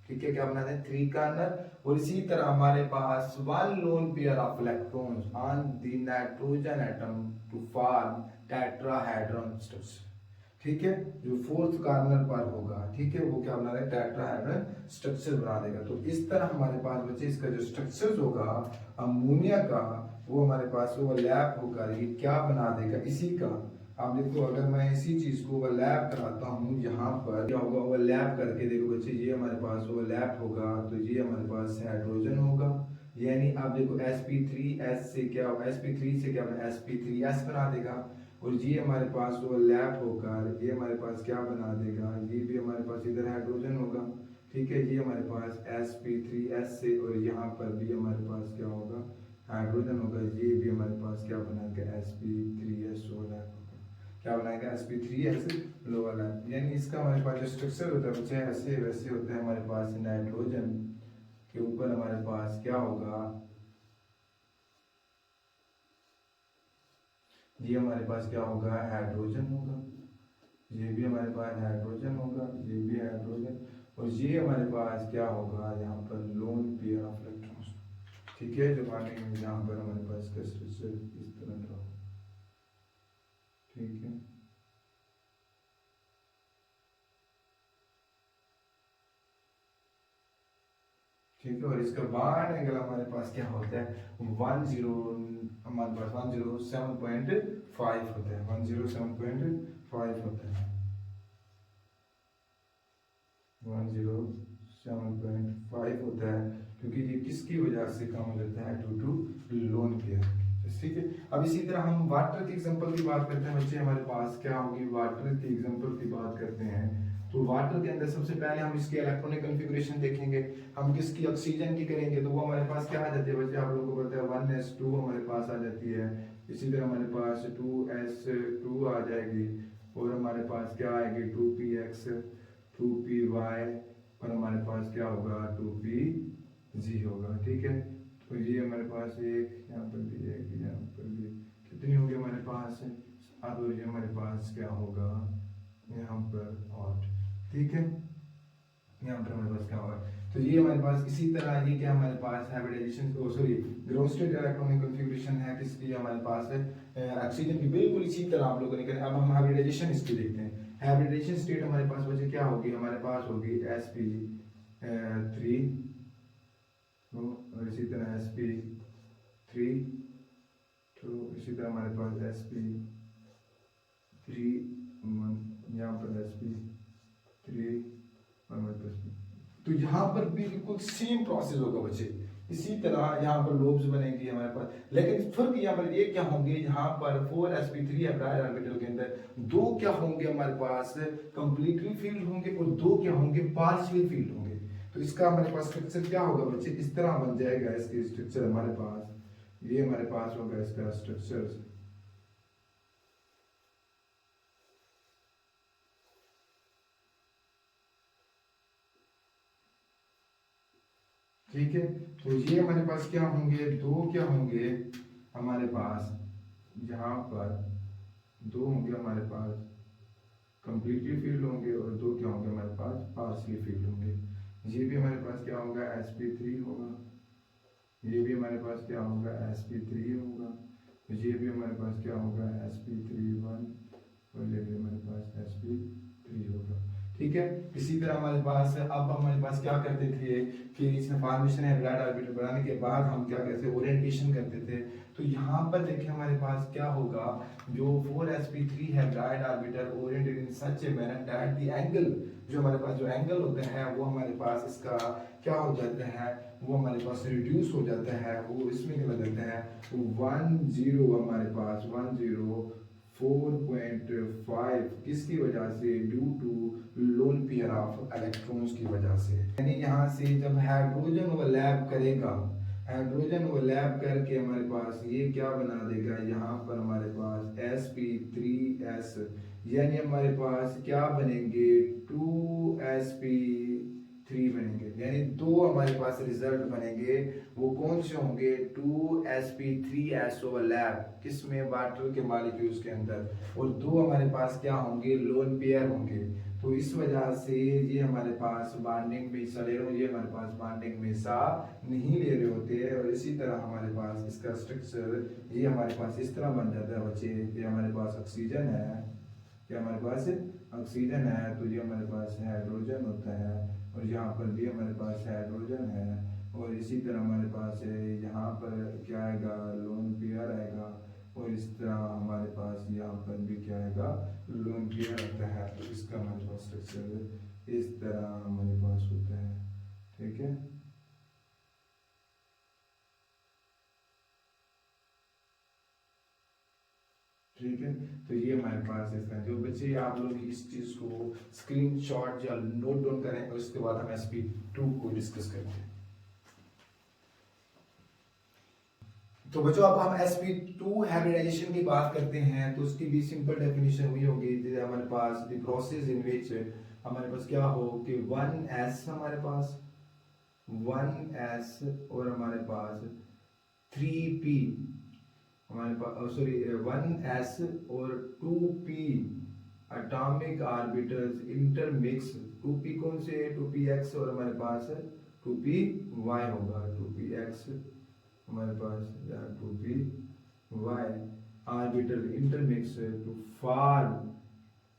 ठीक है, क्या बना दें 3 कॉर्नर। और इसी तरह हमारे पास 1 lone pair of electrons on the nitrogen atom to form tetrahedron structure, ठीक है, जो फोर्थ कॉर्नर पर होगा, ठीक है, वो क्या बना देगा टेट्राहेड्रन स्ट्रक्चर बना देगा। तो इस तरह हमारे पास बच्चे इसका जो स्ट्रक्चर होगा अमोनिया का वो हमारे पास ओवरलैप होगा, ये क्या बना देगा इसी का। अब देखो अगर मैं इसी चीज को ओवरलैप कराता हूँ यहाँ पर क्या होगा, ओवरलैप करके देखो बच्चे ये हमारे पास ओवरलैप होगा तो ये हमारे पास हाइड्रोजन होगा, यानी आप देखो sp3s से क्या होगा, sp3 से क्या बना sp3s बना देगा। और ये हमारे पास ओवरलैप होकर ये हमारे पास क्या बना देगा, ये भी हमारे पास इधर हाइड्रोजन होगा, ठीक है, ये हमारे पास sp3s से और यहाँ पर भी हमारे पास क्या होगा हाइड्रोजन होगा, ये भी हमारे पास क्या बनाएगा sp3s ओवरलैप होगा, क्या बनाएगा sp3s ओवरलैप। यानी इसका हमारे पास जो स्ट्रक्चर होता है बच्चे ऐसे वैसे होता है, हमारे पास नाइट्रोजन के ऊपर हमारे पास क्या होगा, ये हमारे पास क्या होगा हाइड्रोजन होगा, ये भी हमारे पास हाइड्रोजन होगा, ये भी हाइड्रोजन, और ये हमारे पास क्या होगा यहाँ पर लोन पेयर ऑफ इलेक्ट्रॉन्स, ठीक है, जो माने यहाँ पर हमारे पास का स्ट्रक्चर इस तरह का हो, ठीक है। ठीक है, और इसका बॉन्ड एंगल हमारे पास क्या होता है 107.5 होता है, 107.5 होता है, 107.5 होता है, क्योंकि ये किसकी वजह से कम हो जाता है ड्यू टू लोन पेयर, ठीक है। अब इसी तरह हम वाटर की एग्जांपल की बात करते हैं बच्चे, हमारे पास क्या होगी वाटर की एग्जांपल की बात करते हैं। तो वाटर के अंदर सबसे पहले हम इसकी इलेक्ट्रॉनिक कॉन्फ़िगरेशन देखेंगे, हम किसकी ऑक्सीजन की करेंगे तो वो हमारे पास क्या आ जाती है बच्चे, आप लोगों को पता है 1s2 हमारे पास आ जाती है, इसी तरह हमारे पास 2s2 आ जाएगी, और हमारे पास क्या आएगी 2px 2py, और हमारे पास क्या होगा 2pg होगा, ठीक है। तो ये हमारे पास एक यहाँ पर भी एक यहाँ पर भी कितनी होगी हमारे पास 7, और ये हमारे पास क्या होगा यहाँ पर 8, ठीक है, यहाँ पर हमारे पास क्या होगा। तो ये हमारे पास इसी तरह ये क्या हमारे पास hybridization sorry ground state electronic configuration है किसकी हमारे पास है ऑक्सीजन की, बिल्कुल इसी तरह आप लोगों ने करें। अब हम हाइब्रिडाइजेशन इसकी देखते हैं, हाइब्रिडाइजेशन स्टेट हमारे पास बच्चे क्या होगी, हमारे पास होगी sp3 और इसी तरह sp3 तो इसी तरह हमारे पास sp3 यहाँ पर sp3 और हमारे पास तो यहाँ पर भी बिल्कुल सेम प्रोसेस होगा बच्चे, इसी तरह यहाँ पर लोब्स बनेंगी हमारे पास, लेकिन फर्क यहाँ पर ये क्या होंगे, यहाँ पर 4sp3 हाइब्रिड ऑर्बिटल के अंदर 2 क्या होंगे हमारे पास कंप्लीटली फील्ड होंगे और 2 क्या होंगे पार्शियल फील्ड होंगे। तो इसका हमारे पास स्ट्रक्चर क्या होगा बच्चे, इस तरह बन जाएगा इसकी स्ट्रक्चर हमारे पास, ये हमारे पास होगा इसका स्ट्रक्चर, ठीक है। तो ये हमारे पास क्या होंगे 2 क्या होंगे हमारे पास, यहाँ पर 2 होंगे हमारे पास कंप्लीटली फील्ड होंगे और 2 क्या होंगे हमारे पास पार्शियली फील्ड होंगे। ये भी हमारे पास क्या होगा sp3 होगा, ये भी हमारे पास क्या होगा sp3 होगा, ये भी हमारे पास क्या होगा sp3(1) और ये भी हमारे पास sp3 होगा। ठीक है, इसी तरह हमारे पास अब हमारे पास क्या करते थे कि इसमें फॉर्मेशन है ब्लैड ऑर्बिटल बनाने के बाद हम क्या करते थे ओरिएंटेशन करते थे। तो यहाँ पर देखिए हमारे पास क्या होगा, जो 4sp3 है blade orbital oriented in such a manner that the angle, जो हमारे पास जो एंगल होता है वो हमारे पास इसका क्या हो जाता है, वो हमारे पास रिड्यूस हो जाता है, वो इसमें क्या जाता है 10 हमारे पास 104.5 किसकी वजह से, due to lone pair of electrons की वजह से। यानी यहाँ से जब हाइड्रोजन ओवरलैप करेगा, हाइड्रोजन ओवरलैप करके हमारे पास ये क्या बना देगा, यहाँ पर हमारे पास sp3s, यानी हमारे पास क्या बनेंगे 2sp3 बनेंगे, यानी 2 हमारे पास रिजल्ट बनेंगे। वो कौन से होंगे 2sp3s ओवरलैप किसमें, वाटर के मॉलिक्यूल्स के अंदर, और 2 हमारे पास क्या होंगे लोन पेयर होंगे। तो इस वजह से ये हमारे पास बॉन्डिंग में हिस्सा ले रहे हो, ये हमारे पास बॉन्डिंग में हिस्सा नहीं ले रहे होते हैं। और इसी तरह हमारे पास इसका स्ट्रक्चर ये हमारे पास इस तरह बन जाता है बच्चे, ये हमारे पास ऑक्सीजन है, ये हमारे पास ऑक्सीजन है, तो ये हमारे पास हाइड्रोजन होता है, और यहाँ पर भी हमारे पास हाइड्रोजन है, और इसी तरह हमारे पास यहाँ पर क्या आएगा लोन पेयर आएगा, और इस तरह हमारे पास यहाँ पर भी क्या आएगा लोन पेयर आता है। तो इसका हमारे पास स्ट्रक्चर इस तरह हमारे पास होता है। ठीक है, ठीक है, तो ये हमारे पास इसका जो बच्चे आप लोग इस चीज को स्क्रीनशॉट या नोट डाउन करें, और उसके बाद हम sp2 को डिस्कस करते हैं। तो बच्चों अब हम sp2 हाइब्रिडाइजेशन की बात करते हैं, तो उसकी भी सिंपल डेफिनेशन हुई होगी जैसे हमारे पास द प्रोसेस इन विच हमारे पास क्या हो कि 1s हमारे पास 1s और हमारे पास 3p हमारे पास सॉरी 1s और 2p atomic orbitals intermix, 2p कौन से 2px और हमारे पास 2py होगा, 2px हमारे पास या 2py orbital intermix to form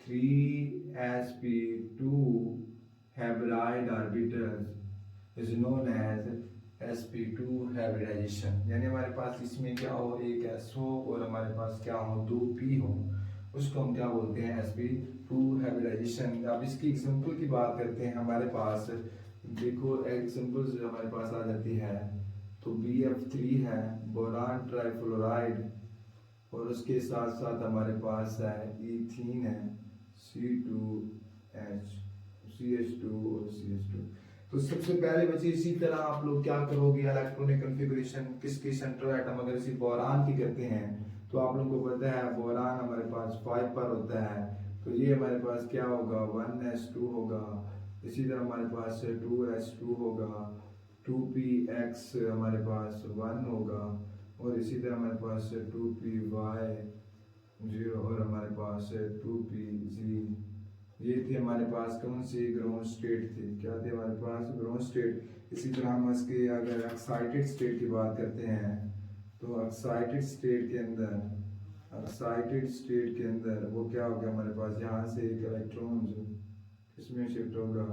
3sp2 hybrid orbitals is known as sp2 hybridization. यानी हमारे पास इसमें क्या हो एक s हो और हमारे पास क्या हो 2p हो, उसको हम क्या बोलते हैं sp2 हाइब्रिडाइजेशन। अब इसकी एग्जांपल की बात करते हैं, हमारे पास देखो एग्जांपल्स हमारे पास आ जाती है, तो BF3 है बोरान ट्राइफ्लोराइड, और उसके साथ साथ हमारे पास है ईथीन है C2H CH2 और CH2। तो सबसे पहले बच्चे इसी तरह आप लोग क्या करोगे इलेक्ट्रॉनिक कॉन्फ़िगरेशन किसकी सेंट्रल एटम अगर इसी बोरान की करते हैं, तो आप लोगों को पता है बोरान हमारे पास 5 पर होता है, तो ये हमारे पास क्या होगा 1s2 होगा, इसी तरह हमारे पास 2s2 होगा, 2px हमारे पास 1 होगा, और इसी तरह हमारे पास 2py 0 और हमारे पास 2pz। ये थे हमारे पास कौन सी ग्राउंड स्टेट थी, क्या थे हमारे पास ग्राउंड स्टेट। इसी तरह हम इसके अगर एक्साइटेड स्टेट की बात करते हैं, तो एक्साइटेड स्टेट के अंदर वो क्या होगा हमारे पास, यहाँ से एक इलेक्ट्रॉन इसमें शिफ्ट होगा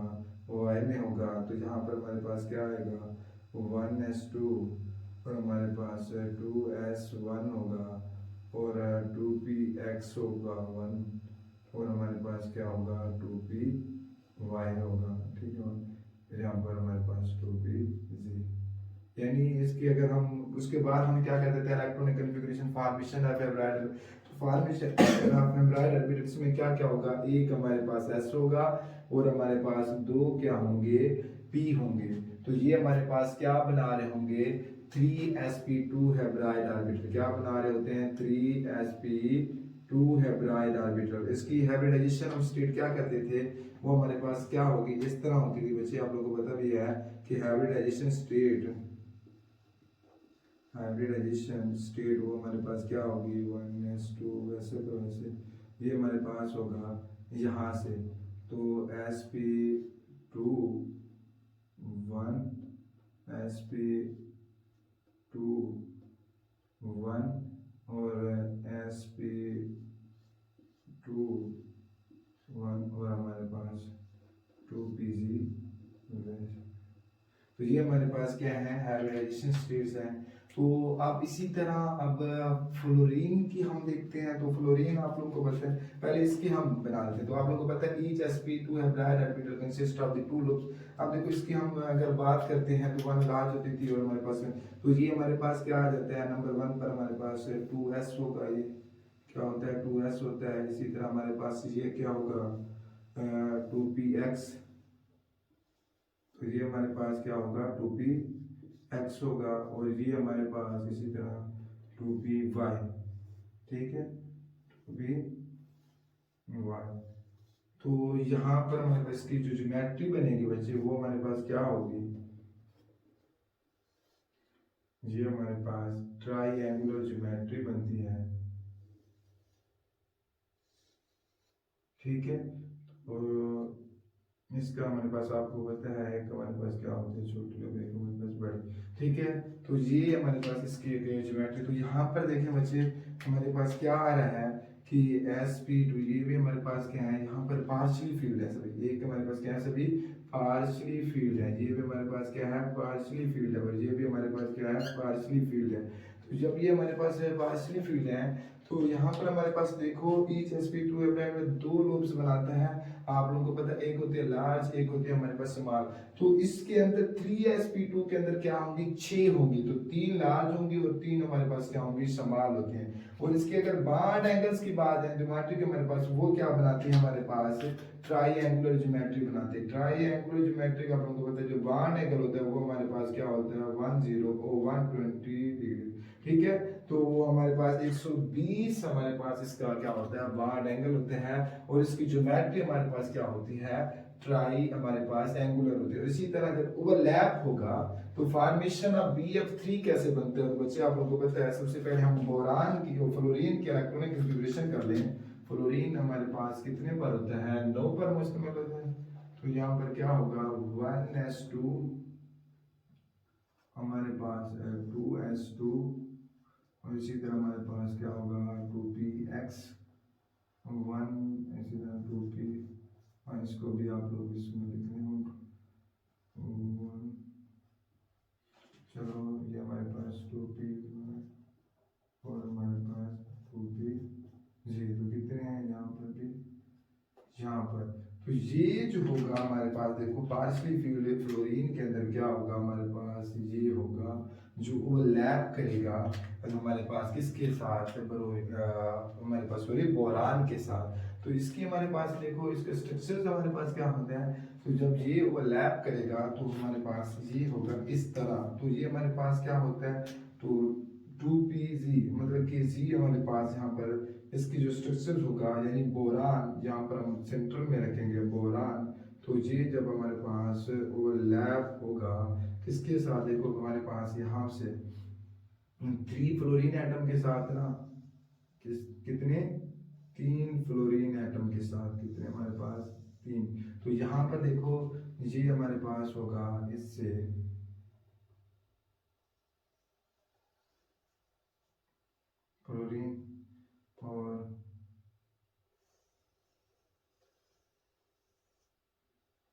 वो y में होगा, तो यहाँ पर हमारे पास क्या आएगा 1s2 और हमारे पास 2s1 होगा, और 2px होगा 1, और हमारे पास क्या होगा 2py होगा। ठीक है, यहाँ पर हमारे पास 2pz। यानी इसकी अगर हम उसके बाद हम क्या कहते थे electronic configuration formation of hybrid, तो फॉर्मेशन ऑफ हाइब्रिड ऑर्बिटल्स में क्या क्या होगा, एक हमारे पास s होगा और हमारे पास 2 क्या होंगे p होंगे, तो ये हमारे पास क्या बना रहे होंगे 3sp2 हाइब्रिड ऑर्बिटल, क्या बना रहे होते हैं 3sp2 हाइब्रिड ऑर्बिटल। इसकी हाइब्रिडाइजेशन हम स्टेट क्या करते थे, वो हमारे पास क्या होगी इस तरह होती थी बच्चे, आप लोगों को पता भी है कि हाइब्रिडाइजेशन स्टेट वो हमारे पास क्या होगी 1s2 वैसे तो वैसे ये हमारे पास होगा यहाँ से, तो sp2 1, sp2 1 और sp2 1 और हमारे पास 2pg। तो ये हमारे पास क्या है, हाइब्रिडाइजेशन स्टेट्स हैं। तो अब इसी तरह अब फ्लोरीन की हम देखते हैं। तो फ्लोरीन आप लोगों को पता है, पहले इसकी हम बना लेते हैं। तो आप लोगों को पता है each sp2 haploid orbital consist of the two loops. अब देखो इसकी हम अगर बात करते हैं तो वन लार्ज होती थी और हमारे पास में, तो ये हमारे पास क्या आ जाता है, नंबर 1 पर हमारे पास 2s होगा। ये क्या होता है, 2s होता है। इसी तरह हमारे पास ये क्या होगा, 2px। तो ये हमारे पास क्या होगा, 2px होगा। और ये हमारे पास इसी तरह 2py। ठीक है, 2py। तो यहाँ पर हमारे पास इसकी जो ज्योमेट्री बनेगी बच्चे, वो हमारे पास क्या होगी, ये हमारे पास ट्राइएंगुलर ज्योमेट्री बनती है। ठीक है, और इसका हमारे पास आपको पता है कि हमारे पास क्या होते हैं, छोटे लोग एक हमारे पास बड़े। ठीक है, तो ये हमारे पास इसकी ज्योमेट्री। तो यहाँ पर देखें बच्चे, हमारे पास क्या आ रहा है कि sp2, ये भी हमारे पास क्या है, यहाँ पर पार्शियली फील्ड है सभी। एक हमारे पास क्या है, सभी पार्शियली फील्ड है। ये भी हमारे पास क्या है, पार्शियली फील्ड है। और ये भी हमारे पास क्या है, पार्शियली फील्ड है। तो जब ये हमारे पास पार्शियली फील्ड है, तो यहाँ पर हमारे पास देखो ईच sp2 में दो लूप्स बनाता है। आप लोगों को पता है, एक होती है लार्ज, एक होती है हमारे पास स्मॉल। तो इसके अंदर 3sp2 के अंदर क्या होंगी, 6 होंगी। तो 3 लार्ज होंगी और 3 हमारे पास क्या होंगी, स्मॉल होती हैं। और इसके अगर बॉन्ड एंगल्स की बात है ज्योमेट्री के हमारे पास, वो क्या बनाती है, हमारे पास ट्राइएंगुलर ज्योमेट्री बनाते हैं। ट्राइएंगुलर ज्योमेट्री का आप लोगों को पता है, जो बॉन्ड एंगल होता है वो हमारे पास क्या होता है, 10 और 120 डिग्री। ठीक है, तो वो हमारे पास 120 हमारे पास इसका क्या होता है, बॉन्ड एंगल होते हैं। और इसकी ज्योमेट्री हमारे पास क्या होती है, ट्राई हमारे पास एंगुलर होती है। इसी तरह जब ओवरलैप होगा तो फॉर्मेशन ऑफ BF3 कैसे बनते हैं, तो बच्चे आप लोगों को पता है। सबसे पहले हम बोरान की और फ्लोरीन की इलेक्ट्रॉनिक कन्फिगरेशन कर लें। फ्लोरीन हमारे पास कितने पर होता है, 9 पर मुश्तमिल होता है। तो यहाँ पर क्या होगा, 1s2 हमारे पास 2s2 और इसी तरह हमारे पास क्या होगा, 2px 1, इसी तरह 2p। इसको भी आप लोग इसमें लिख रहे हो 1। चलो, ये हमारे पास 2p और हमारे पास 2p जी। तो कितने हैं यहाँ पर भी, यहाँ पर। तो ये जो होगा हमारे पास, देखो पार्शियली फ्यूल्ड फ्लोरीन के अंदर क्या होगा, हमारे पास ये होगा जो ओवरलैप करेगा हमारे पास किसके साथ, हमारे पास सॉरी बोरान के साथ। तो इसकी हमारे पास देखो, इसके स्ट्रक्चर्स हमारे पास क्या होते हैं। तो जब ये ओवरलैप करेगा तो हमारे पास ये होगा इस तरह। तो ये हमारे पास क्या होता है, तो 2pg मतलब कि जी हमारे पास यहाँ पर इसकी जो स्ट्रक्चर होगा, यानी बोरान, यहाँ पर हम सेंटर में रखेंगे बोरान। तो ये जब हमारे पास ओवरलैप होगा किसके साथ, देखो हमारे पास यहाँ से 3 फ्लोरीन एटम के साथ ना, कितने, 3 फ्लोरीन एटम के साथ, कितने हमारे पास, 3। तो यहाँ पर देखो ये हमारे पास होगा इससे फ्लोरीन और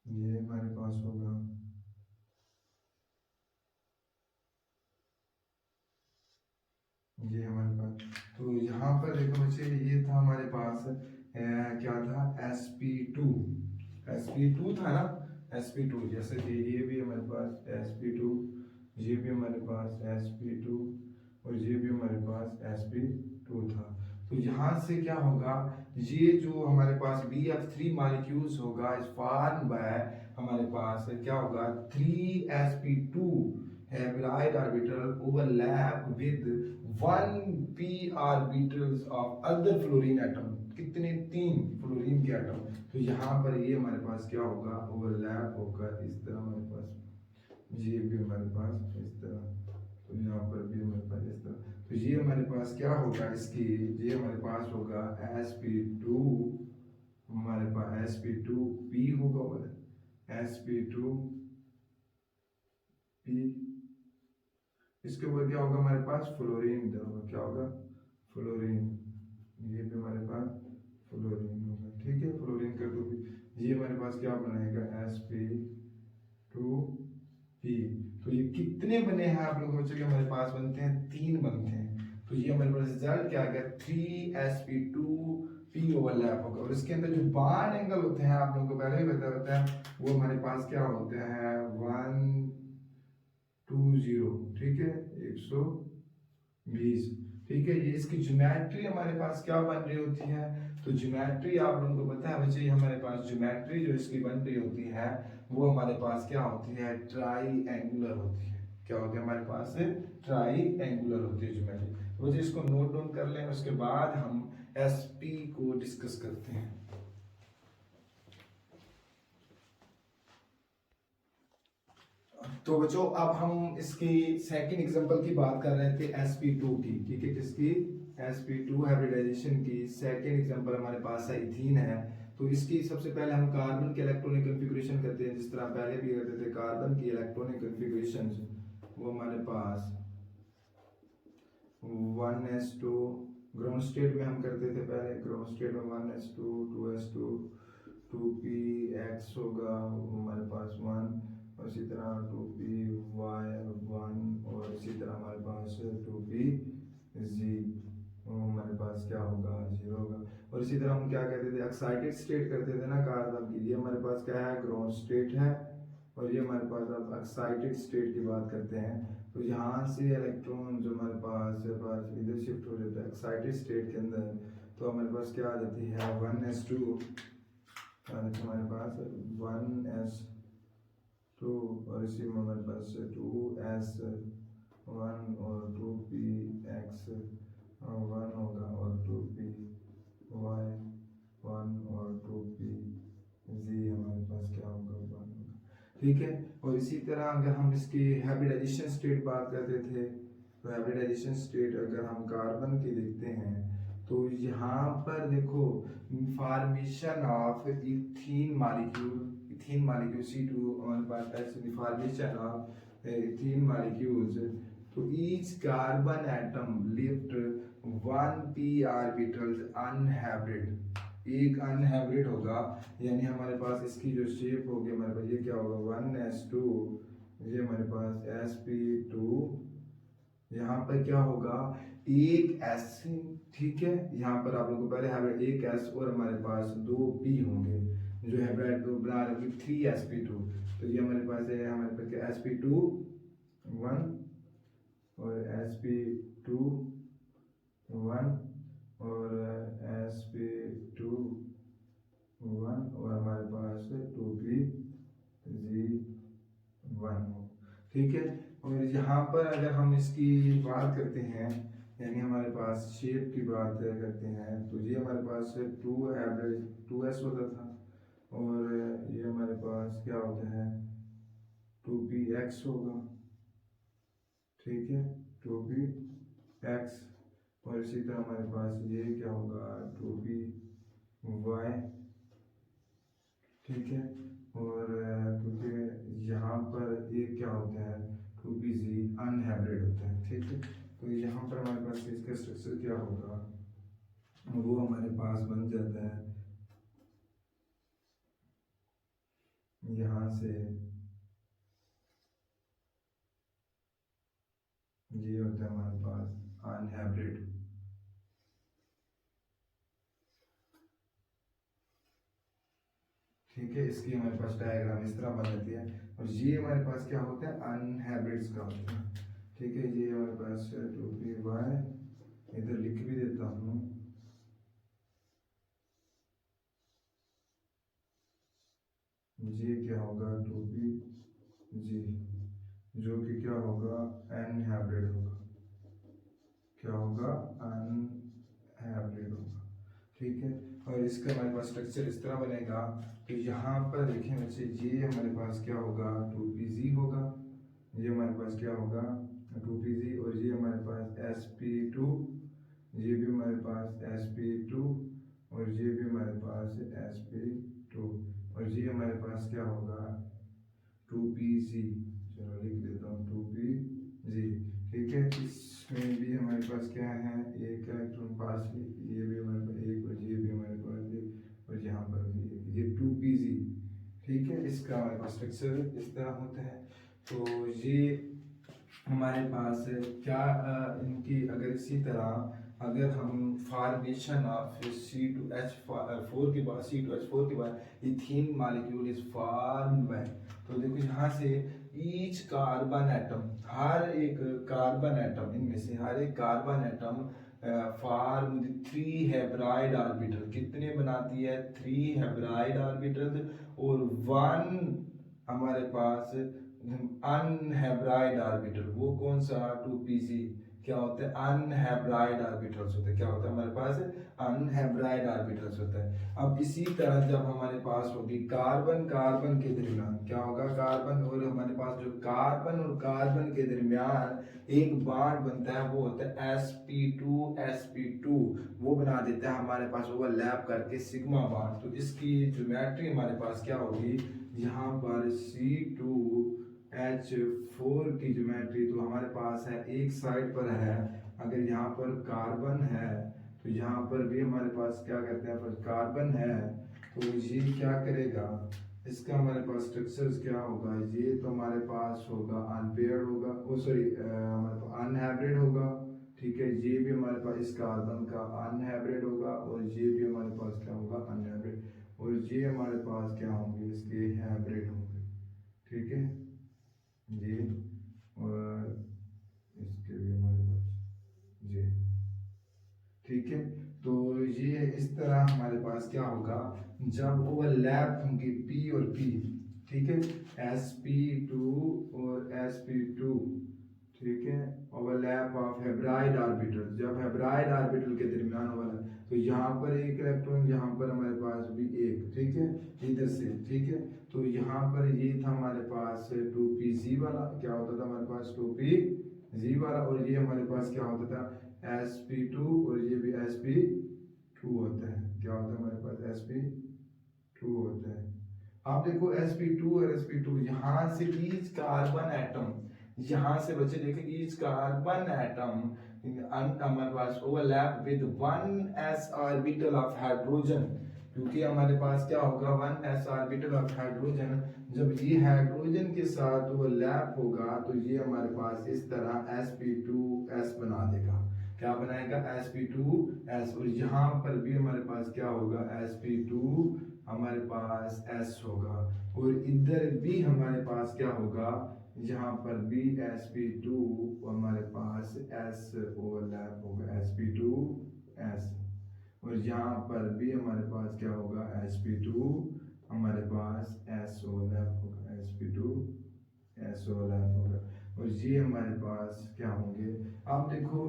ये हमारे पास होगा ये हमारे पास। तो यहाँ पर देखो बच्चे, ये था हमारे पास क्या था, sp2 था ना, sp2। जैसे कि ये भी हमारे पास sp2, ये भी हमारे पास sp2 और ये भी हमारे पास sp2 था। तो यहाँ से क्या होगा, ये जो हमारे पास BF3 मॉलिक्यूल्स होगा इस फॉर्म बाय हमारे पास क्या होगा, 3sp2 haploid orbital overlap with 1p orbitals of other fluorine atom. कितने, 3 फ्लोरीन के एटम। तो यहाँ पर ये हमारे पास क्या होगा, ओवरलैप होगा इस तरह हमारे पास, ये भी हमारे पास इस तरह, तो यहाँ पर भी हमारे पास इस तरह। तो ये हमारे पास क्या होगा, इसकी ये हमारे पास होगा sp2 हमारे पास sp2p होगा, और sp2p, इसके ऊपर क्या होगा हमारे पास फ्लोरीन होगा, क्या होगा फ्लोरीन, ये भी हमारे पास फ्लोरीन होगा। ठीक है, फ्लोरीन का तो ये हमारे पास क्या बनाएगा sp2p। तो ये कितने बने हैं आप लोगों को, हमारे पास बनते हैं 3 बनते हैं। तो ये हमारे पास रिजल्ट क्या आ गया 3sp2p ओवरलैप होगा। और इसके अंदर जो बॉन्ड एंगल होते हैं आप लोगों को पहले ही पता होता है, वो हमारे पास क्या होते हैं 120। ठीक है, 120। ठीक है, ये इसकी ज्योमेट्री हमारे पास क्या बन रही होती है, तो ज्योमेट्री आप लोगों को पता है बच्चे, हमारे पास ज्योमेट्री जो इसकी बन रही होती है वो हमारे पास क्या होती है ट्राई एंगुलर होती है। क्या होती है हमारे पास ट्राई एंगुलर होती है ज्योमेट्री। तो बच्चे इसको नोट डाउन कर लें, उसके बाद हम एसपी को डिस्कस करते हैं। तो बच्चों अब हम इसकी सेकंड एग्जांपल की बात कर रहे थे sp2 की। ठीक है, किसकी sp2 हाइब्रिडाइजेशन की सेकंड एग्जांपल हमारे पास है इथीन है। तो इसकी सबसे पहले हम कार्बन के इलेक्ट्रॉनिक कॉन्फ़िगरेशन करते हैं, जिस तरह पहले भी करते थे कार्बन की इलेक्ट्रॉनिक कॉन्फ़िगरेशन। वो हमारे पास 1s2 ग्राउंड स्टेट में हम करते थे पहले, ग्राउंड स्टेट में 1s2 2s2 2px होगा हमारे पास 1, और इसी तरह 2py1, और इसी तरह हमारे पास 2pz हमारे पास क्या होगा 0 होगा। और इसी तरह हम क्या कहते थे एक्साइटेड स्टेट करते थे ना कार्बन की, ये हमारे पास क्या है ग्राउंड स्टेट है, और ये हमारे पास अब एक्साइटेड स्टेट की बात करते हैं। तो यहाँ से इलेक्ट्रॉन जो हमारे पास इधर शिफ्ट हो जाता है एक्साइटेड स्टेट के अंदर, तो हमारे पास क्या आ जाती है 1s2 हमारे पास 1s2, और इसी में हमारे पास 2s1 और 2px1 होगा, और 2py1 और 2pz हमारे पास क्या होगा 1 होगा। ठीक है, और इसी तरह अगर हम इसकी हाइब्रिडाइजेशन स्टेट बात करते थे, तो हाइब्रिडाइजेशन स्टेट अगर हम कार्बन की देखते हैं, तो यहाँ पर देखो formation of ethene molecule C2 हमारे पास ऐसे फॉर्मेशन ऑफ इथीन मॉलिक्यूल्स। तो each carbon atom left 1p orbitals unhybrid, एक अनहैब्रिड होगा, यानी हमारे पास इसकी जो शेप होगी हमारे पास ये क्या होगा 1s2, ये हमारे पास sp2, यहाँ पर क्या होगा एक s। ठीक है, यहाँ पर आप लोगों को पहले हाइब्रिड एक s और हमारे पास 2p होंगे, जो हाइब्रिड तो बना रहे हैं 3sp2। तो ये हमारे पास है हमारे पास क्या sp2 1 और sp2 1 और sp2 1 और हमारे पास 2pz1 हो। ठीक है, और यहाँ पर अगर हम इसकी बात करते हैं, यानी हमारे पास शेप की बात करते हैं, तो ये हमारे पास 2 एवरेज 2s होता था, और ये हमारे पास क्या होता है 2px होगा। ठीक है, 2px, और इसी तरह हमारे पास ये क्या होगा 2py। ठीक है, और क्योंकि यहाँ पर ये क्या होता है 2pz अनहैब्रिड होता है। ठीक है, तो यहाँ पर हमारे पास इसका स्ट्रक्चर क्या होगा, वो हमारे पास बन जाता है यहाँ से, ये होता है हमारे पास अनहैब्रिड। ठीक है, इसकी हमारे पास डायग्राम इस तरह बन जाती है, और ये हमारे पास क्या होता है अनहैब्रिड्स का होता है। ठीक है, ये हमारे पास 2py इधर लिख भी देता हूँ, ये क्या होगा 2pg, जो कि क्या होगा अनहैब्रिड होगा, क्या होगा अनहैब्रिड होगा। ठीक है, और इसका हमारे पास स्ट्रक्चर इस तरह बनेगा। तो यहाँ पर देखें बच्चे, ये हमारे पास क्या होगा 2pz होगा, ये हमारे पास क्या होगा 2pz, और ये हमारे पास sp2, ये भी हमारे पास sp2, और ये भी हमारे पास sp2 और ये हमारे पास क्या होगा 2pg। चलो लिख देता हूँ 2pg। ठीक है, इसमें भी हमारे पास क्या है एक इलेक्ट्रॉन पास, ये भी हमारे पास एक और ये भी हमारे पास एक और यहाँ पर भी एक, ये 2pg। ठीक है, इसका हमारे पास स्ट्रक्चर इस तरह होता है। तो ये हमारे पास क्या इनकी अगर इसी तरह अगर हम फॉर्मेशन ऑफ C2H4 के बाद C2H4 के बाद ethene molecule is form by, तो देखो यहाँ से ईच कार्बन एटम, हर एक कार्बन एटम, इनमें से हर एक कार्बन एटम फॉर्म 3 हेब्राइड ऑर्बिटल, कितने बनाती है 3 हेब्राइड ऑर्बिटल और 1 हमारे पास अनहेब्राइड ऑर्बिटल। वो कौन सा 2pg क्या होता है अनहेब्राइड ऑर्बिटल्स होते हैं। क्या होता है हमारे पास अनहेब्राइड ऑर्बिटल्स होता है। अब इसी तरह जब हमारे पास होगी कार्बन कार्बन के दरमियान क्या होगा, कार्बन और हमारे पास जो कार्बन और कार्बन के दरमियान एक बॉन्ड बनता है वो होता है sp2 वो बना देता है हमारे पास ओवरलैप करके सिग्मा बॉन्ड। तो इसकी ज्योमेट्री हमारे पास क्या होगी, यहाँ पर C2H4 की ज्योमेट्री तो हमारे पास है एक साइड पर है, अगर यहाँ पर कार्बन है तो यहाँ पर भी हमारे पास क्या करते हैं पर कार्बन है, तो ये क्या करेगा, इसका हमारे पास स्ट्रक्चर्स क्या होगा, ये तो हमारे पास होगा अनपेयर्ड होगा, ओ सॉरी हमारे पास अनहाइब्रिड होगा। ठीक है, ये भी हमारे पास इस कार्बन का अनहाइब्रिड होगा और ये भी हमारे पास क्या होगा अनहाइब्रिड, और ये हमारे पास क्या होंगे इसके हाइब्रिड होंगे। ठीक है, ये और इसके भी हमारे पास ये। ठीक है, तो ये इस तरह हमारे पास क्या होगा जब ओवरलैप होंगे P और P। ठीक है, sp2 और sp2। ठीक है, ओवरलैप ऑफ हेब्राइड ऑर्बिटल, जब हेब्राइड ऑर्बिटल के दरमियान वाला, तो यहाँ पर एक इलेक्ट्रॉन, यहाँ पर हमारे पास भी एक। ठीक है, इधर से। ठीक है, तो यहाँ पर ये था हमारे पास 2pg वाला, क्या होता था हमारे पास 2pg वाला, और ये हमारे पास क्या होता था sp2 और ये भी sp2 होता है। क्या होता है हमारे पास sp2 होता है। आप देखो sp2 और sp2 यहाँ से ईच कार्बन एटम, यहाँ से बच्चे देखें ईच कार्बन एटम हमारे पास overlap with 1s orbital of hydrogen, क्योंकि हमारे पास क्या होगा 1s ऑर्बिटल ऑफ हाइड्रोजन, जब ये हाइड्रोजन के साथ ओवरलैप होगा तो ये हमारे पास इस तरह sp2s बना देगा। क्या बनाएगा sp2s, और यहाँ पर भी हमारे पास क्या होगा sp2 हमारे पास s होगा, और इधर भी हमारे पास क्या होगा, यहाँ पर भी sp2 हमारे पास s ओवरलैप होगा sp2s, और यहाँ पर भी हमारे पास क्या होगा sp2 हमारे पास s ओवरलैप होगा sp2s ओवरलैप होगा, और ये हमारे पास क्या होंगे, आप देखो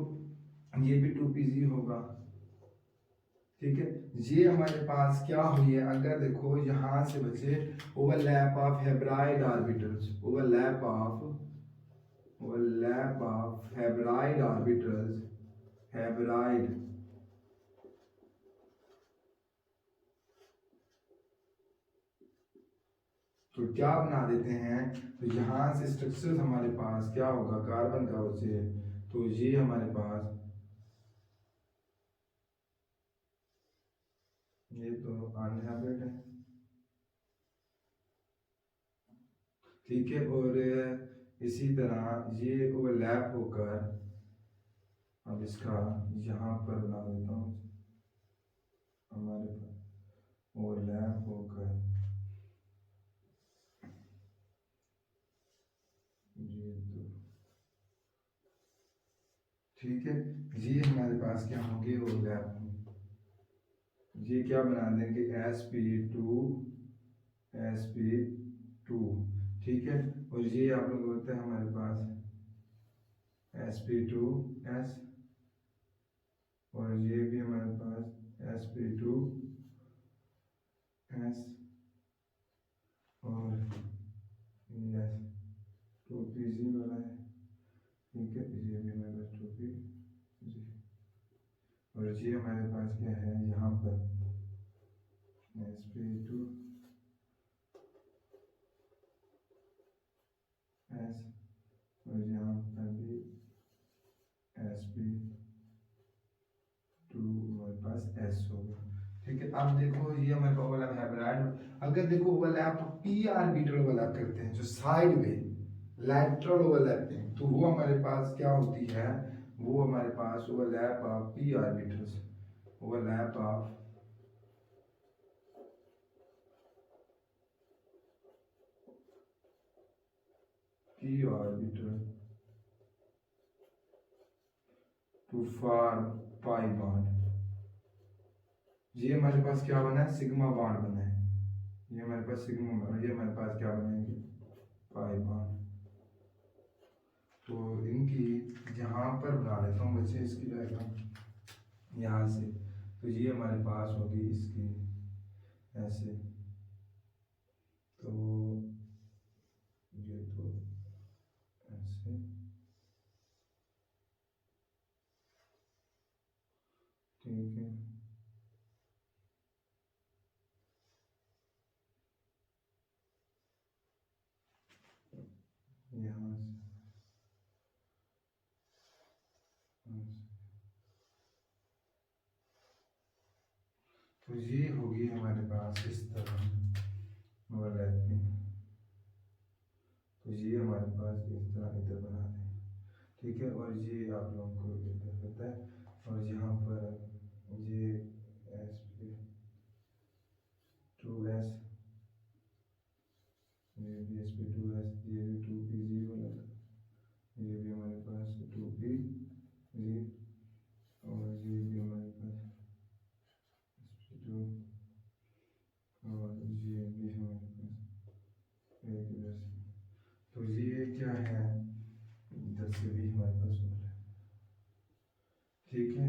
ये भी 2pg होगा। ठीक है, ये हमारे पास क्या हुई है, अगर देखो यहाँ से बचे overlap of hybrid orbitals, overlap of hybrid orbitals, hybrid, तो क्या बना देते हैं, तो यहाँ से स्ट्रक्चर हमारे पास क्या होगा कार्बन का बचे, तो ये हमारे पास ये तो अनहैबिटेड है। ठीक है, और इसी तरह ये ओवरलैप होकर, अब इसका यहाँ पर बना देता हूँ, हमारे पास ओवरलैप होकर ये तो ठीक है, ये हमारे पास क्या होंगे ओवरलैप, ये क्या बना देंगे sp2 ठीक है, और ये आप लोग होता है हमारे पास sp2s, और ये भी हमारे पास sp2s, और ये 2pg वाला है। ठीक है, ये भी हमारे पास 2pg, और ये हमारे पास क्या है यहाँ पर sp2 s, और यहाँ पर भी sp2 हमारे पास s होगा। ठीक है, अब देखो ये हमारे पास ओवरलैप हाइब्रिड। अगर देखो ओवरलैप p ऑर्बिटल ओवरलैप करते हैं जो साइड में लैटरल ओवरलैपिंग, तो वो हमारे पास क्या होती है, वो हमारे पास overlap of p orbitals, overlap of p orbital to form pi bond. ये हमारे पास क्या बना है, सिग्मा बॉन्ड बना है, ये हमारे पास सिग्मा, और ये हमारे पास क्या बनेंगे, पाई बॉन्ड। तो इनकी यहाँ पर बना लेता हूँ बच्चे इसकी डायग्राम यहाँ से। तो ये हमारे पास होगी इसकी ऐसे, तो ये तो ऐसे, ठीक है, यहाँ से तो ये होगी हमारे पास इस तरह ओवरलैपिंग। तो ये हमारे पास इस तरह इधर बना दें, ठीक है, और ये आप लोगों को इधर पता है, और यहाँ पर ये sp2s, ये भी sp2s, ये भी 2pg वाला था, ये भी हमारे पास 2pg, और ये भी हमारे पास sp2, और ये भी हमारे पास एक इधर से। तो ये क्या है, इधर से भी हमारे पास हो रहा है, ठीक है।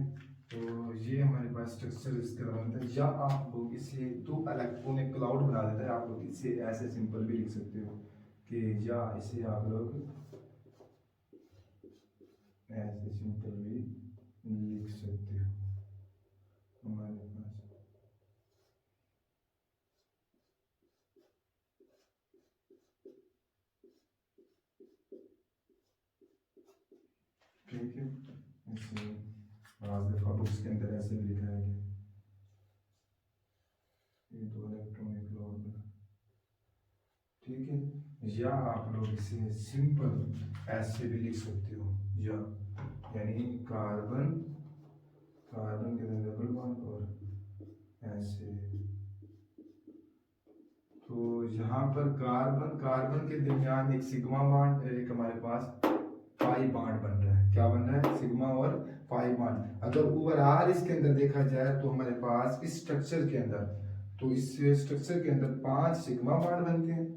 तो ये हमारे पास स्ट्रक्चर इसका बनता है, या आप लोग इसे दो इलेक्ट्रॉनिक क्लाउड बना देता है, आप लोग इसे ऐसे सिंपल भी लिख सकते हो कि, या इसे आप लोग ऐसे सिंपल भी लिख सकते हो हमारे पास। ठीक है, ऐसे आज दफा बुक्स के अंदर ऐसे भी लिखा है कि ये दो इलेक्ट्रॉनिक क्लाउड बना, ठीक है। या आप लोग इसे सिंपल ऐसे भी लिख सकते हो, या यानी कार्बन कार्बन के अंदर डबल बॉन्ड और ऐसे। तो यहाँ पर कार्बन कार्बन के दरमियान एक सिग्मा बॉन्ड, एक हमारे पास पाई बॉन्ड बन रहा है, क्या बन रहा है, सिग्मा और पाई बॉन्ड। अगर ओवरऑल इसके अंदर देखा जाए तो हमारे पास इस स्ट्रक्चर के अंदर, तो इस स्ट्रक्चर के अंदर 5 सिग्मा बॉन्ड बनते हैं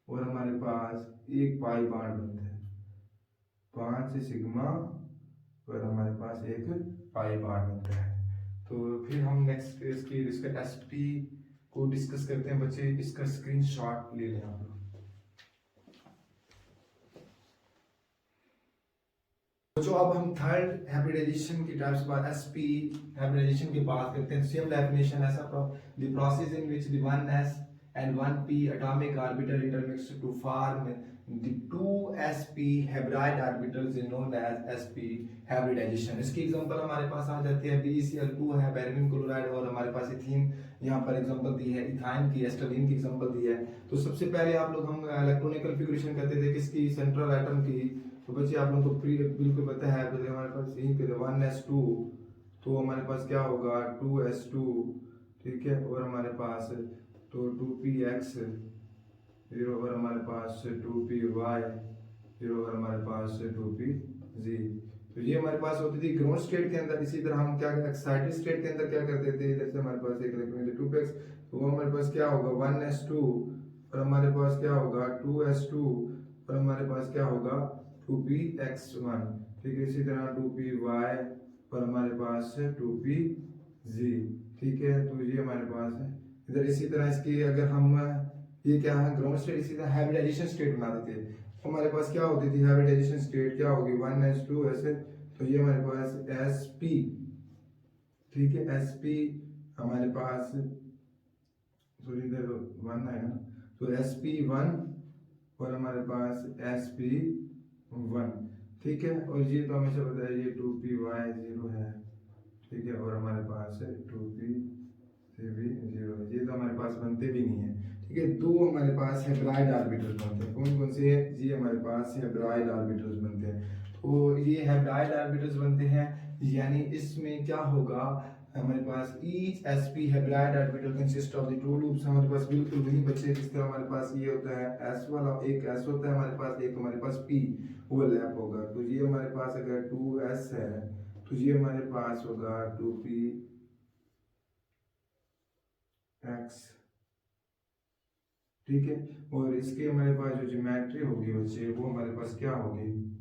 और हमारे पास एक पाई बॉन्ड बनता है, 5 सिग्मा और हमारे पास एक पाई बॉन्ड बनता है। तो फिर हम नेक्स्ट इसका एसपी को डिस्कस करते हैं बच्चे, इसका स्क्रीनशॉट ले लें आप लोग। जो अब हम थर्ड हाइब्रिडाइजेशन की टाइप्स पर एसपी हाइब्रिडाइजेशन की बात करते हैं, सेम डेफिनेशन ऐसा, the process in which the 1s and 1p atomic orbital intermix to form the 2sp hybrid orbitals is known as sp hybridization। इसकी एग्जांपल हमारे पास आ जाती है BeCl2 है, बेरिलियम क्लोराइड, और हमारे पास इथीन यहाँ पर एग्जांपल दी है, इथाइन की, एस्टरीन की एग्जांपल दी है। तो सबसे पहले आप लोग हम इलेक्ट्रॉनिक कॉन्फ़िगरेशन करते थे किसकी, सेंट्रल एटम की। तो बच्चे आप लोगों को बिल्कुल पता है, पहले हमारे पास यहीं पे 1s2, तो हमारे पास क्या होगा 2s2, ठीक है, और हमारे पास तो 2px, फिर और हमारे पास 2py, फिर और हमारे पास 2pz। तो ये हमारे पास होती थी ग्राउंड स्टेट के अंदर। इसी तरह हम क्या एक्साइटेड स्टेट के अंदर क्या करते थे, जैसे हमारे पास एक इलेक्ट्रॉन 2px, तो वो हमारे पास क्या होगा 1s2, और हमारे पास क्या होगा 2s2, और हमारे पास क्या होगा 2px1, ठीक है। इसी तरह 2py और हमारे पास 2pz, ठीक है। तो ये हमारे पास है इधर। इसी तरह इसकी अगर हम ये क्या है ग्राउंड स्टेट, इसी तरह हाइब्रिडाइजेशन स्टेट बना देते हैं, तो हमारे पास क्या होती थी हाइब्रिडाइजेशन स्टेट, क्या होगी 1s2 ऐसे, तो ये हमारे पास sp, ठीक है, sp हमारे पास सॉरी इधर 1 आएगा ना, तो sp1 और हमारे पास sp1, ठीक है। और ये तो हमेशा पता है ये 2py0 है, ठीक है। और हमारे पास है 2p से भी 0 है, ये तो हमारे पास बनते भी नहीं है, ठीक है। दो हमारे पास हेब्राइड आर्बिटल्स बनते हैं, कौन कौन से? ये हमारे पास हेब्राइड आर्बिटल्स बनते हैं। तो ये हेब्राइड आर्बिटल्स बनते हैं, यानी इसमें क्या होगा, हमारे पास each sp hybrid orbital consist of the two lobes. हमारे पास बिल्कुल वही बच्चे जिस तरह हमारे पास ये होता है s वाला, एक s होता है हमारे पास, एक हमारे पास p ओवरलैप होगा। तो ये हमारे पास अगर 2s है तो ये हमारे पास होगा 2px, ठीक है। और इसके हमारे पास जो ज्योमेट्री होगी बच्चे वो हमारे पास क्या होगी,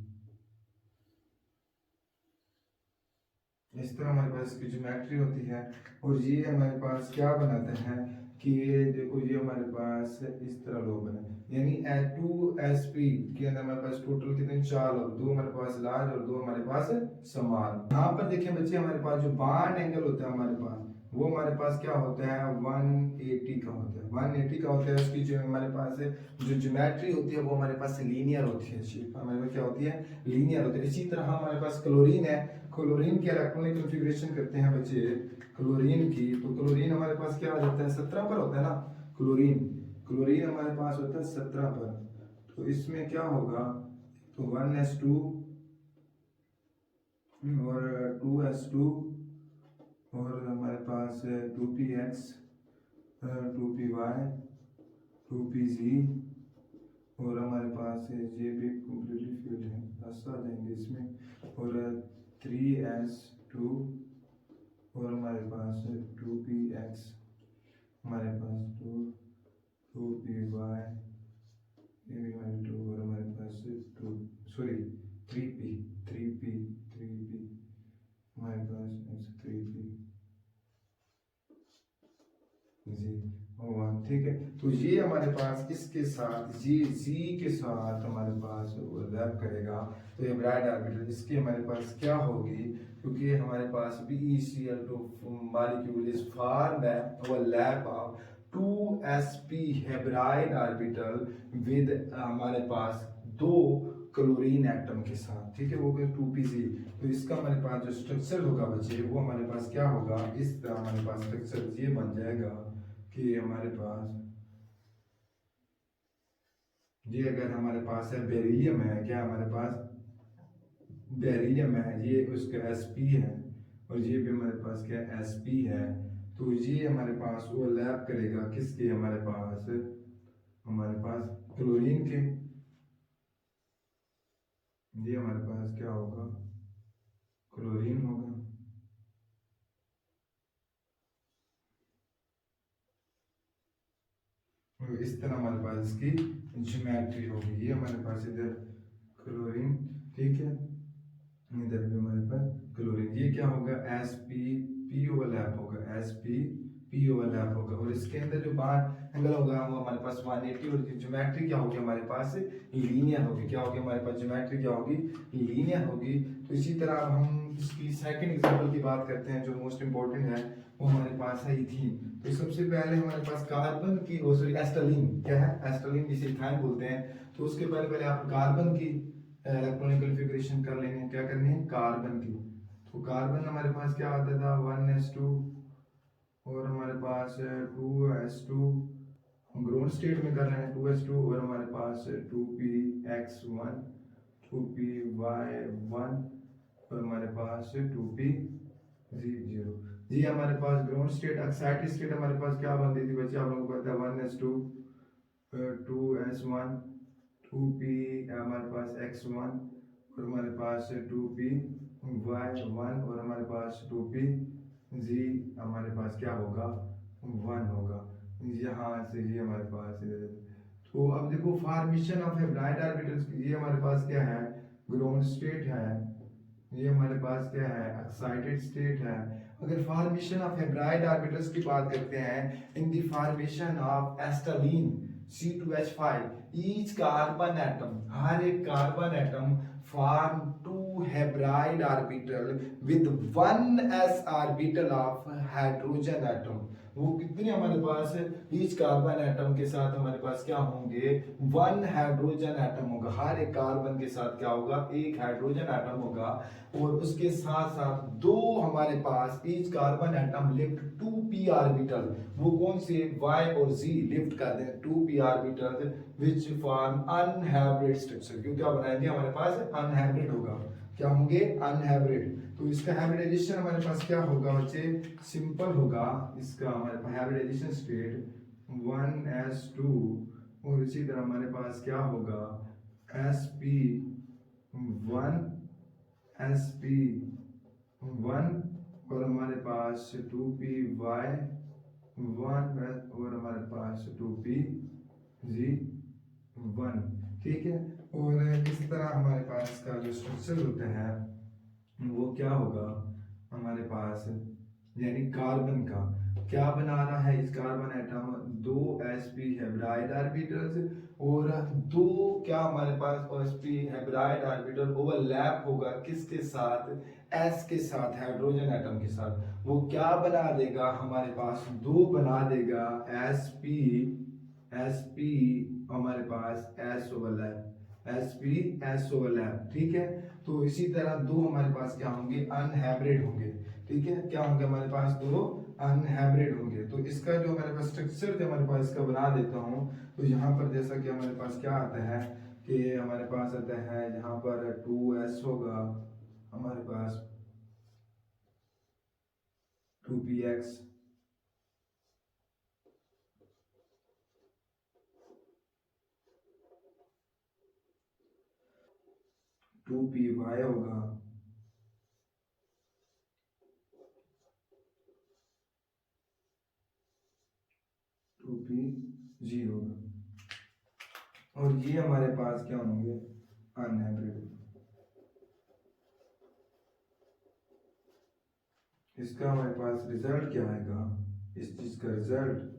इस तरह हमारे पास इसकी ज्योमेट्री होती है। और ये हमारे पास क्या बनाते हैं कि ये देखो, ये हमारे पास इस तरह लोग बने, यानी 2sp के अंदर हमारे पास टोटल कितने, 4 लोग, 2 हमारे पास लार्ज और 2 हमारे पास स्मॉल। यहाँ पर देखें बच्चे, हमारे पास जो बॉन्ड एंगल होता है हमारे पास, वो हमारे पास क्या होता है, 180 का होता है, 180 का होता है। उसकी जो हमारे पास जो ज्योमेट्री होती है वो हमारे पास लीनियर होती है, शेप हमारे पास क्या होती है, लीनियर होती है। इसी तरह हमारे पास क्लोरीन है, क्लोरीन की इलेक्ट्रॉनिक कॉन्फ़िगरेशन करते हैं बच्चे क्लोरीन की, तो क्लोरीन हमारे पास क्या आ जाता है, 17 पर होता है ना। क्लोरीन क्लोरीन हमारे पास होता है 17 पर। तो इसमें क्या होगा, तो 1s2 और 2s2 और हमारे पास 2px 2py 2pz और हमारे पास ये भी कम्प्लीटली फील्ड है, प्लस आ जाएंगे इसमें, और 3s2 और हमारे पास 2px, हमारे पास 2py, ये भी हमारे 2 और हमारे पास 2 सॉरी 3p हमारे पास 3p जी, ठीक है। तो ये हमारे पास इसके साथ ये जी के साथ हमारे पास ओवरलैप करेगा, तो ये ब्राइड ऑर्बिटल इसके हमारे पास क्या होगी, क्योंकि हमारे पास BeCl2 molecule is formed overlap of 2sp hybrid orbital with हमारे पास 2 क्लोरीन एटम के साथ, ठीक है, वो 2pc। तो इसका हमारे पास जो स्ट्रक्चर होगा बच्चे वो हमारे पास क्या होगा, इस तरह हमारे पास स्ट्रक्चर ये बन जाएगा कि हमारे पास ये, अगर हमारे पास है बेरिलियम है, क्या हमारे पास बेरिलियम है, ये उसका sp है, और ये भी हमारे पास क्या sp है। तो ये हमारे पास ओवरलैप करेगा किसके, हमारे पास क्लोरीन के, ये हमारे पास क्या होगा, क्लोरीन होगा। इस तरह हमारे पास इसकी ज्योमेट्री होगी, ये हमारे पास इधर क्लोरीन, ठीक है, इधर भी हमारे पास क्लोरीन, ये क्या होगा, sp ओवरलैप होगा, sp ओवरलैप होगा। और इसके अंदर जो बॉन्ड एंगल होगा वो हमारे पास 180, और ज्योमेट्री क्या होगी हमारे पास, लीनियर होगी। क्या होगी हमारे पास ज्योमेट्री, क्या होगी, लीनियर होगी। तो इसी तरह अब हम इसकी सेकंड एग्जांपल की बात करते हैं, जो मोस्ट इंपॉर्टेंट है, वो हमारे पास है इथीन। तो सबसे पहले हमारे पास कार्बन की, सॉरी एस्टलीन, क्या है, एस्टलीन जिसे इथाइन बोलते हैं। तो उसके पहले आप कार्बन की इलेक्ट्रॉनिक कॉन्फ़िगरेशन कर लेंगे, क्या करनी है, कार्बन की। तो कार्बन हमारे पास क्या आता था, 1s2 और हमारे पास 2s2, हम ग्रोन स्टेट में कर रहे हैं, 2s2 और हमारे पास 2px1 2py1 और हमारे पास 2p0। जी हमारे पास ग्राउंड स्टेट, एक्साइटेड स्टेट हमारे पास क्या बनती थी बच्चे, आप लोगों को पता है, 1s2 2s1 2p हमारे पास x1 और हमारे पास 2py1 और हमारे पास 2pz हमारे पास क्या होगा, 1 होगा। यहाँ से ये हमारे पास, तो अब देखो फॉर्मेशन ऑफ हेब्राइड ऑर्बिटल्स, ये हमारे पास क्या है, ग्राउंड स्टेट है, ये हमारे पास क्या है, एक्साइटेड स्टेट है। अगर फॉर्मेशन ऑफ हेब्राइड ऑर्बिटल्स की बात करते हैं, in the formation of acetylene C2H5 each carbon atom, हर एक carbon atom form 2 hybrid orbital with 1s orbital of hydrogen atom. वो कितने हमारे पास ईच कार्बन एटम के साथ हमारे पास क्या होंगे, 1 हाइड्रोजन एटम होगा। हर एक कार्बन के साथ क्या होगा, एक हाइड्रोजन एटम होगा। और उसके साथ साथ दो हमारे पास each carbon atom left 2p orbital, वो कौन से, y और z लिफ्ट कर दें 2p orbital which form unhybrid structure. क्यों क्या बनाएंगे, हमारे पास अनहाइब्रिड होगा। क्या होंगे, अनहाइब्रिड। तो इसका हाइब्रिडाइजेशन हमारे पास क्या होगा बच्चे, सिंपल होगा। इसका हमारे पास हाइब्रिडाइजेशन स्टेट 1s2 और इसी तरह हमारे पास क्या होगा sp1 sp1 और हमारे पास 2py1 और हमारे पास 2pg1। ठीक है। और इस तरह हमारे पास का जो स्ट्रक्चर होता है वो क्या होगा हमारे पास, यानी कार्बन का क्या बना रहा है इस कार्बन एटम, दो sp हाइब्रिड ऑर्बिटल्स और दो क्या हमारे पास sp हाइब्रिड ऑर्बिटल ओवरलैप होगा किसके साथ, s के साथ, हाइड्रोजन एटम के साथ। वो क्या बना देगा, हमारे पास दो बना देगा sp हमारे पास s ओवरलैप। ठीक है। तो इसी तरह दो हमारे पास क्या होंगे, अनहाइब्रिड होंगे। ठीक है, क्या होंगे हमारे पास, दो अनहाइब्रिड होंगे। तो इसका जो हमारे पास स्ट्रक्चर जो हमारे पास इसका बना देता हूँ। तो यहाँ पर जैसा कि हमारे पास क्या आता है कि हमारे पास आता है यहाँ पर 2s होगा, हमारे पास 2px 2py होगा, 2pg होगा। और ये हमारे पास क्या होंगे, अनहाइब्रिड। इसका हमारे पास रिजल्ट क्या आएगा, इस चीज का रिजल्ट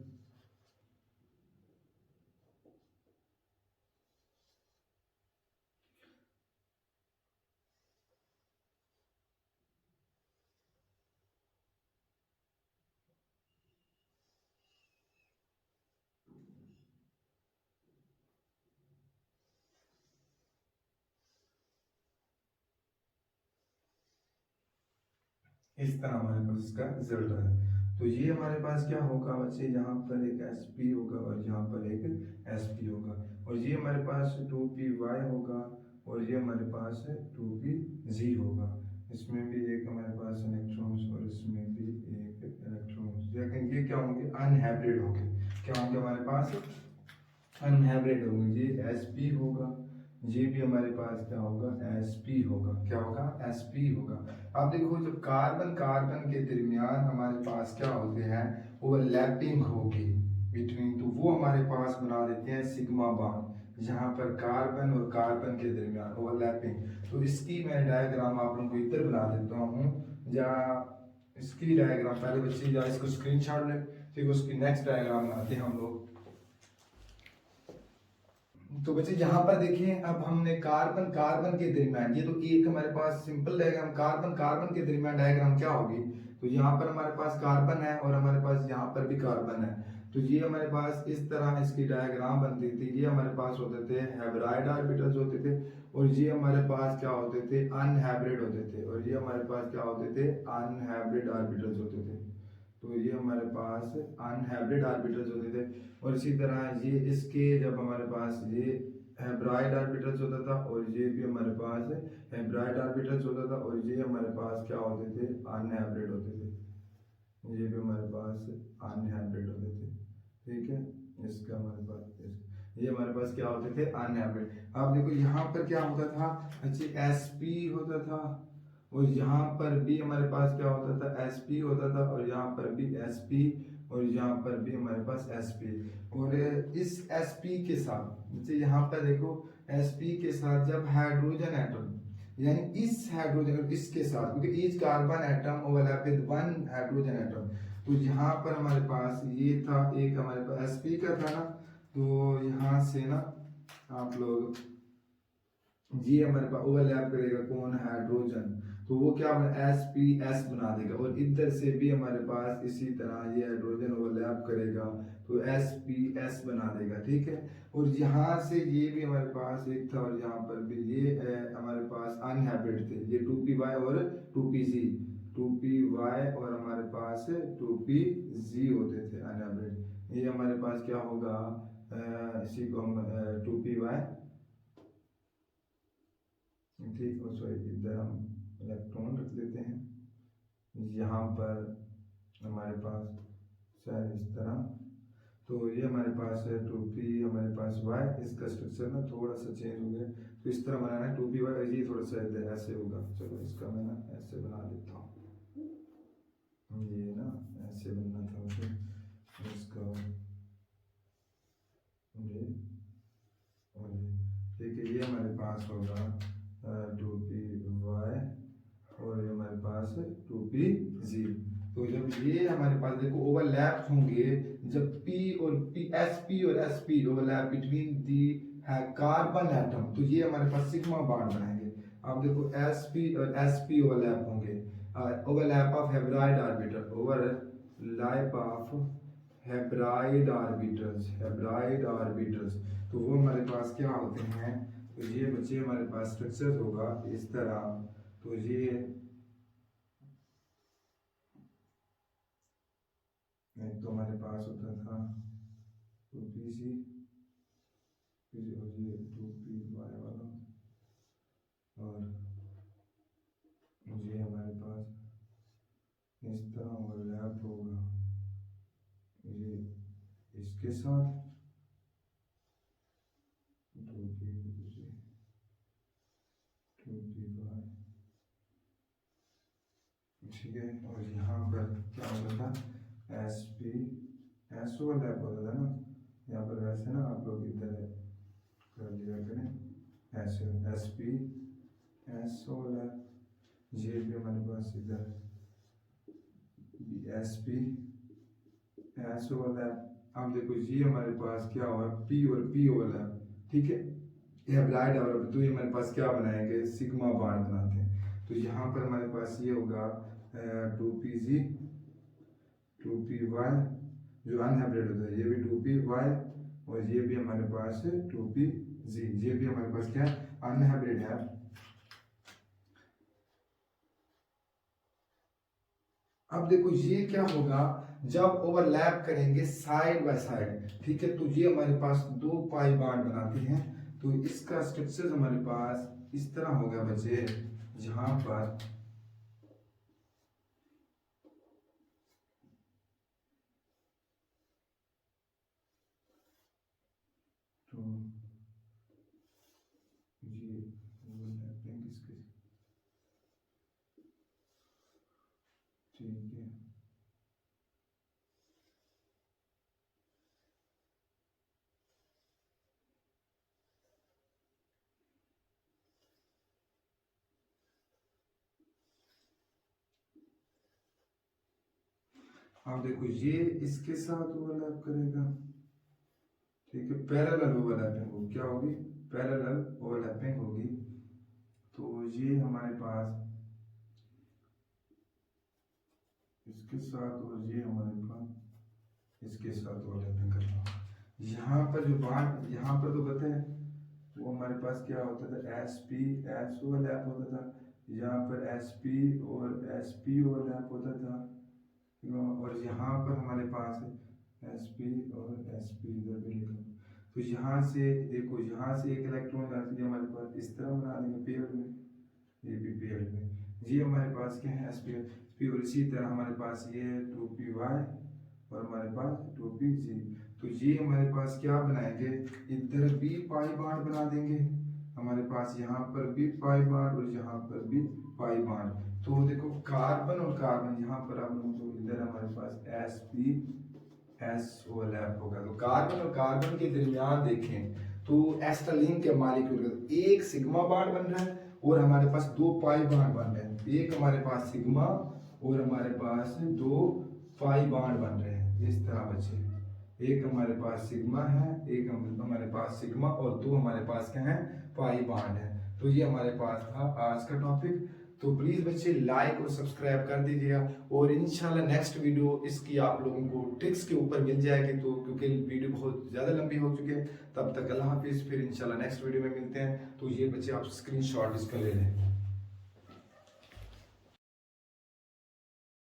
इस तरह हमारे पास इसका रिजल्ट है। तो ये हमारे पास क्या होगा बच्चे, यहाँ पर एक sp होगा और यहाँ पर एक sp होगा। और ये हमारे पास 2py होगा और ये हमारे पास 2pg होगा। इसमें भी एक हमारे पास इलेक्ट्रॉन्स और इसमें भी एक इलेक्ट्रॉन्स, लेकिन ये क्या होंगे, अनहाइब्रिड होंगे। क्या होंगे हमारे पास, अनहाइब्रिड होंगे। ये sp होगा, ये भी हमारे पास क्या होगा, sp होगा। क्या होगा, sp होगा। अब देखो जब कार्बन कार्बन के दरमियान हमारे पास क्या होते हैं, ओवरलैपिंग होगी बिटवीन, तो वो हमारे पास बना देते हैं सिग्मा बॉन्ड। यहाँ पर कार्बन और कार्बन के दरमियान ओवरलैपिंग। तो इसकी मैं डायग्राम आप लोगों को इधर बना देता हूँ, या इसकी डायग्राम पहले बच्चे या इसको स्क्रीनशॉट लें, फिर उसकी नेक्स्ट डायग्राम बनाते हैं हम लोग। तो बच्चे यहाँ पर देखिए, अब हमने कार्बन कार्बन के दरमियान, ये तो एक हमारे पास सिंपल डायग्राम, कार्बन कार्बन के दरमियान डायग्राम क्या होगी। तो यहाँ पर हमारे पास कार्बन है और हमारे पास यहाँ पर भी कार्बन है। तो ये हमारे पास इस तरह इसकी डायग्राम बनती थी। ये हमारे पास होते थे हाइब्रिड ऑर्बिटल्स होते थे और ये हमारे पास क्या होते थे, अनहाइब्रिड होते थे। और ये हमारे पास क्या होते थे, अनहाइब्रिड ऑर्बिटल्स होते थे। तो ये हमारे पास अनहाइब्रिड ऑर्बिटल्स होते थे। और इसी तरह ये इसके जब हमारे पास ये हाइब्रिड ऑर्बिटल्स होता था और ये भी हमारे पास हाइब्रिड ऑर्बिटल्स होता था और ये हमारे पास क्या होते थे, अनहाइब्रिड होते थे। ये भी हमारे पास अनहाइब्रिड होते थे। ठीक है, इसका हमारे पास ये हमारे पास क्या होते थे, अनहाइब्रिड। अब देखो यहाँ पर क्या होता था, अच्छा sp होता था और यहाँ पर भी हमारे पास क्या होता था, sp होता था और यहाँ पर भी sp और यहाँ पर भी हमारे पास sp। और इस sp के साथ यहाँ पर देखो sp के साथ जब हाइड्रोजन एटम, यानी इस हाइड्रोजन इसके साथ, क्योंकि each carbon atom overlap with one hydrogen atom. तो यहाँ पर हमारे पास ये था, एक हमारे पास sp का था ना, तो यहाँ से ना आप लोग ये हमारे पास ओवरलैप करेगा कौन, हाइड्रोजन। तो वो क्या बना sps बना देगा, और इधर से भी हमारे पास इसी तरह ये हाइड्रोजन ओवरलैप करेगा तो sps बना देगा, ठीक है। और यहाँ से ये भी हमारे पास एक था, और यहाँ पर भी ये हमारे पास अनहैबिटेड थे, ये 2py और 2pz, 2py और हमारे पास 2pz होते थे अनहैबिटेड। ये हमारे पास क्या होगा, इसी को हम 2py, ठीक है। सॉरी, इधर हम इलेक्ट्रॉन रख देते हैं, यहाँ पर हमारे पास शायद इस तरह, तो ये हमारे पास है 2p हमारे पास y, इसका स्ट्रक्चर ना थोड़ा सा चेंज हो गया, तो इस तरह बनाना है 2py, और ये थोड़ा सा इधर ऐसे होगा। चलो इसका मैं ना ऐसे बना देता हूँ, ये ना ऐसे बनना था मुझे, इसका ये और ये, ठीक है। ये हमारे पास होगा 2py, और ये हमारे पास 2pz। तो जब ये हमारे पास देखो ओवरलैप होंगे, जब p और sp और sp ओवरलैप बिटवीन दी है कार्बन एटम, तो ये हमारे पास सिग्मा बॉन्ड बनाएंगे। अब देखो sp और sp ओवरलैप होंगे, overlap of hybrid orbital, overlap of hybrid orbitals, hybrid orbitals, तो वो हमारे पास क्या होते हैं, तो ये बच्चे हमारे पास स्ट्रक्चर होगा इस तरह। तो ये एक तो हमारे पास होता था 2pc, और ये 2py वाला, और ये हमारे पास इस तरह ओवरलैप होगा ये इसके साथ 2py, 2py, ठीक है। और यहाँ पर क्या होता था, sp s ओवरलैप होता था ना, यहाँ पर वैसे ना आप लोग इधर कर लिया करें ऐसे, sp s ओवरलैप, ये भी हमारे पास इधर sp s ओवरलैप। अब देखो ये हमारे पास क्या हुआ, p और p ओवरलैप, ठीक है। ये ब्लाइड और तो ये हमारे पास क्या बनाएंगे, सिग्मा बॉन्ड बनाते हैं। तो यहाँ पर हमारे पास ये होगा 2pz, 2py, जो अनहैबिटेड होता है, ये भी 2py, और ये भी हमारे पास 2pz, ये भी हमारे पास क्या है, अनहैबिटेड है। अब देखो ये क्या होगा, जब ओवरलैप करेंगे साइड बाय साइड, ठीक है, तो ये हमारे पास 2 पाई बॉन्ड बनाते हैं। तो इसका स्ट्रक्चर हमारे पास इस तरह होगा बच्चे, जहां पर तो ये ओवरलैपिंग इसके, ठीक है। अब देखो ये इसके साथ ओवरलैप करेगा, ठीक है, पैरेलल ओवरलैपिंग होगी, क्या होगी, पैरेलल ओवरलैपिंग होगी। तो ये हमारे पास इसके साथ, और ये हमारे पास इसके साथ ओवरलैपिंग करना। यहाँ पर जो बात यहाँ पर तो पता है वो हमारे पास क्या होता था, sp s ओवरलैप होता था, यहाँ पर sp और sp ओवरलैप होता था, और यहाँ पर हमारे पास sp और sp इधर भी लिखा। तो यहाँ से देखो, यहाँ से एक इलेक्ट्रॉन जाती है हमारे पास, इस तरह बना देंगे पेयर में, ये भी पेयर में, ये हमारे पास क्या है, sp, और इसी तरह हमारे पास ये 2py और हमारे पास 2pz। तो ये हमारे पास क्या बनाएंगे, इधर भी पाई बॉन्ड बना देंगे, हमारे पास यहाँ पर भी पाई बॉन्ड और यहाँ पर भी पाई बॉन्ड। तो देखो कार्बन और कार्बन यहाँ पर आप लोग, तो इधर हमारे पास sp s ओवरलैप होगा। तो कार्बन और कार्बन के दरमियान देखें तो एस्टरलिन के मॉलिक्यूल एक सिग्मा बॉन्ड बन रहा है, और हमारे पास 2 पाई बॉन्ड बन रहे हैं, एक हमारे पास सिग्मा और हमारे पास 2 पाई बॉन्ड बन रहे हैं, इस तरह बच्चे, एक हमारे पास सिग्मा है, एक हमारे पास सिग्मा, और 2 हमारे पास क्या है, पाई बॉन्ड है। तो ये हमारे पास था आज का टॉपिक। तो प्लीज़ बच्चे लाइक और सब्सक्राइब कर दीजिएगा। और इंशाल्लाह नेक्स्ट वीडियो इसकी आप लोगों को ट्रिक्स के ऊपर मिल जाएगी, तो क्योंकि वीडियो बहुत ज़्यादा लंबी हो चुकी है। तब तक अल्लाह हाफिज़, फिर इंशाल्लाह नेक्स्ट वीडियो में मिलते हैं। तो ये बच्चे आप स्क्रीनशॉट इसका ले लें।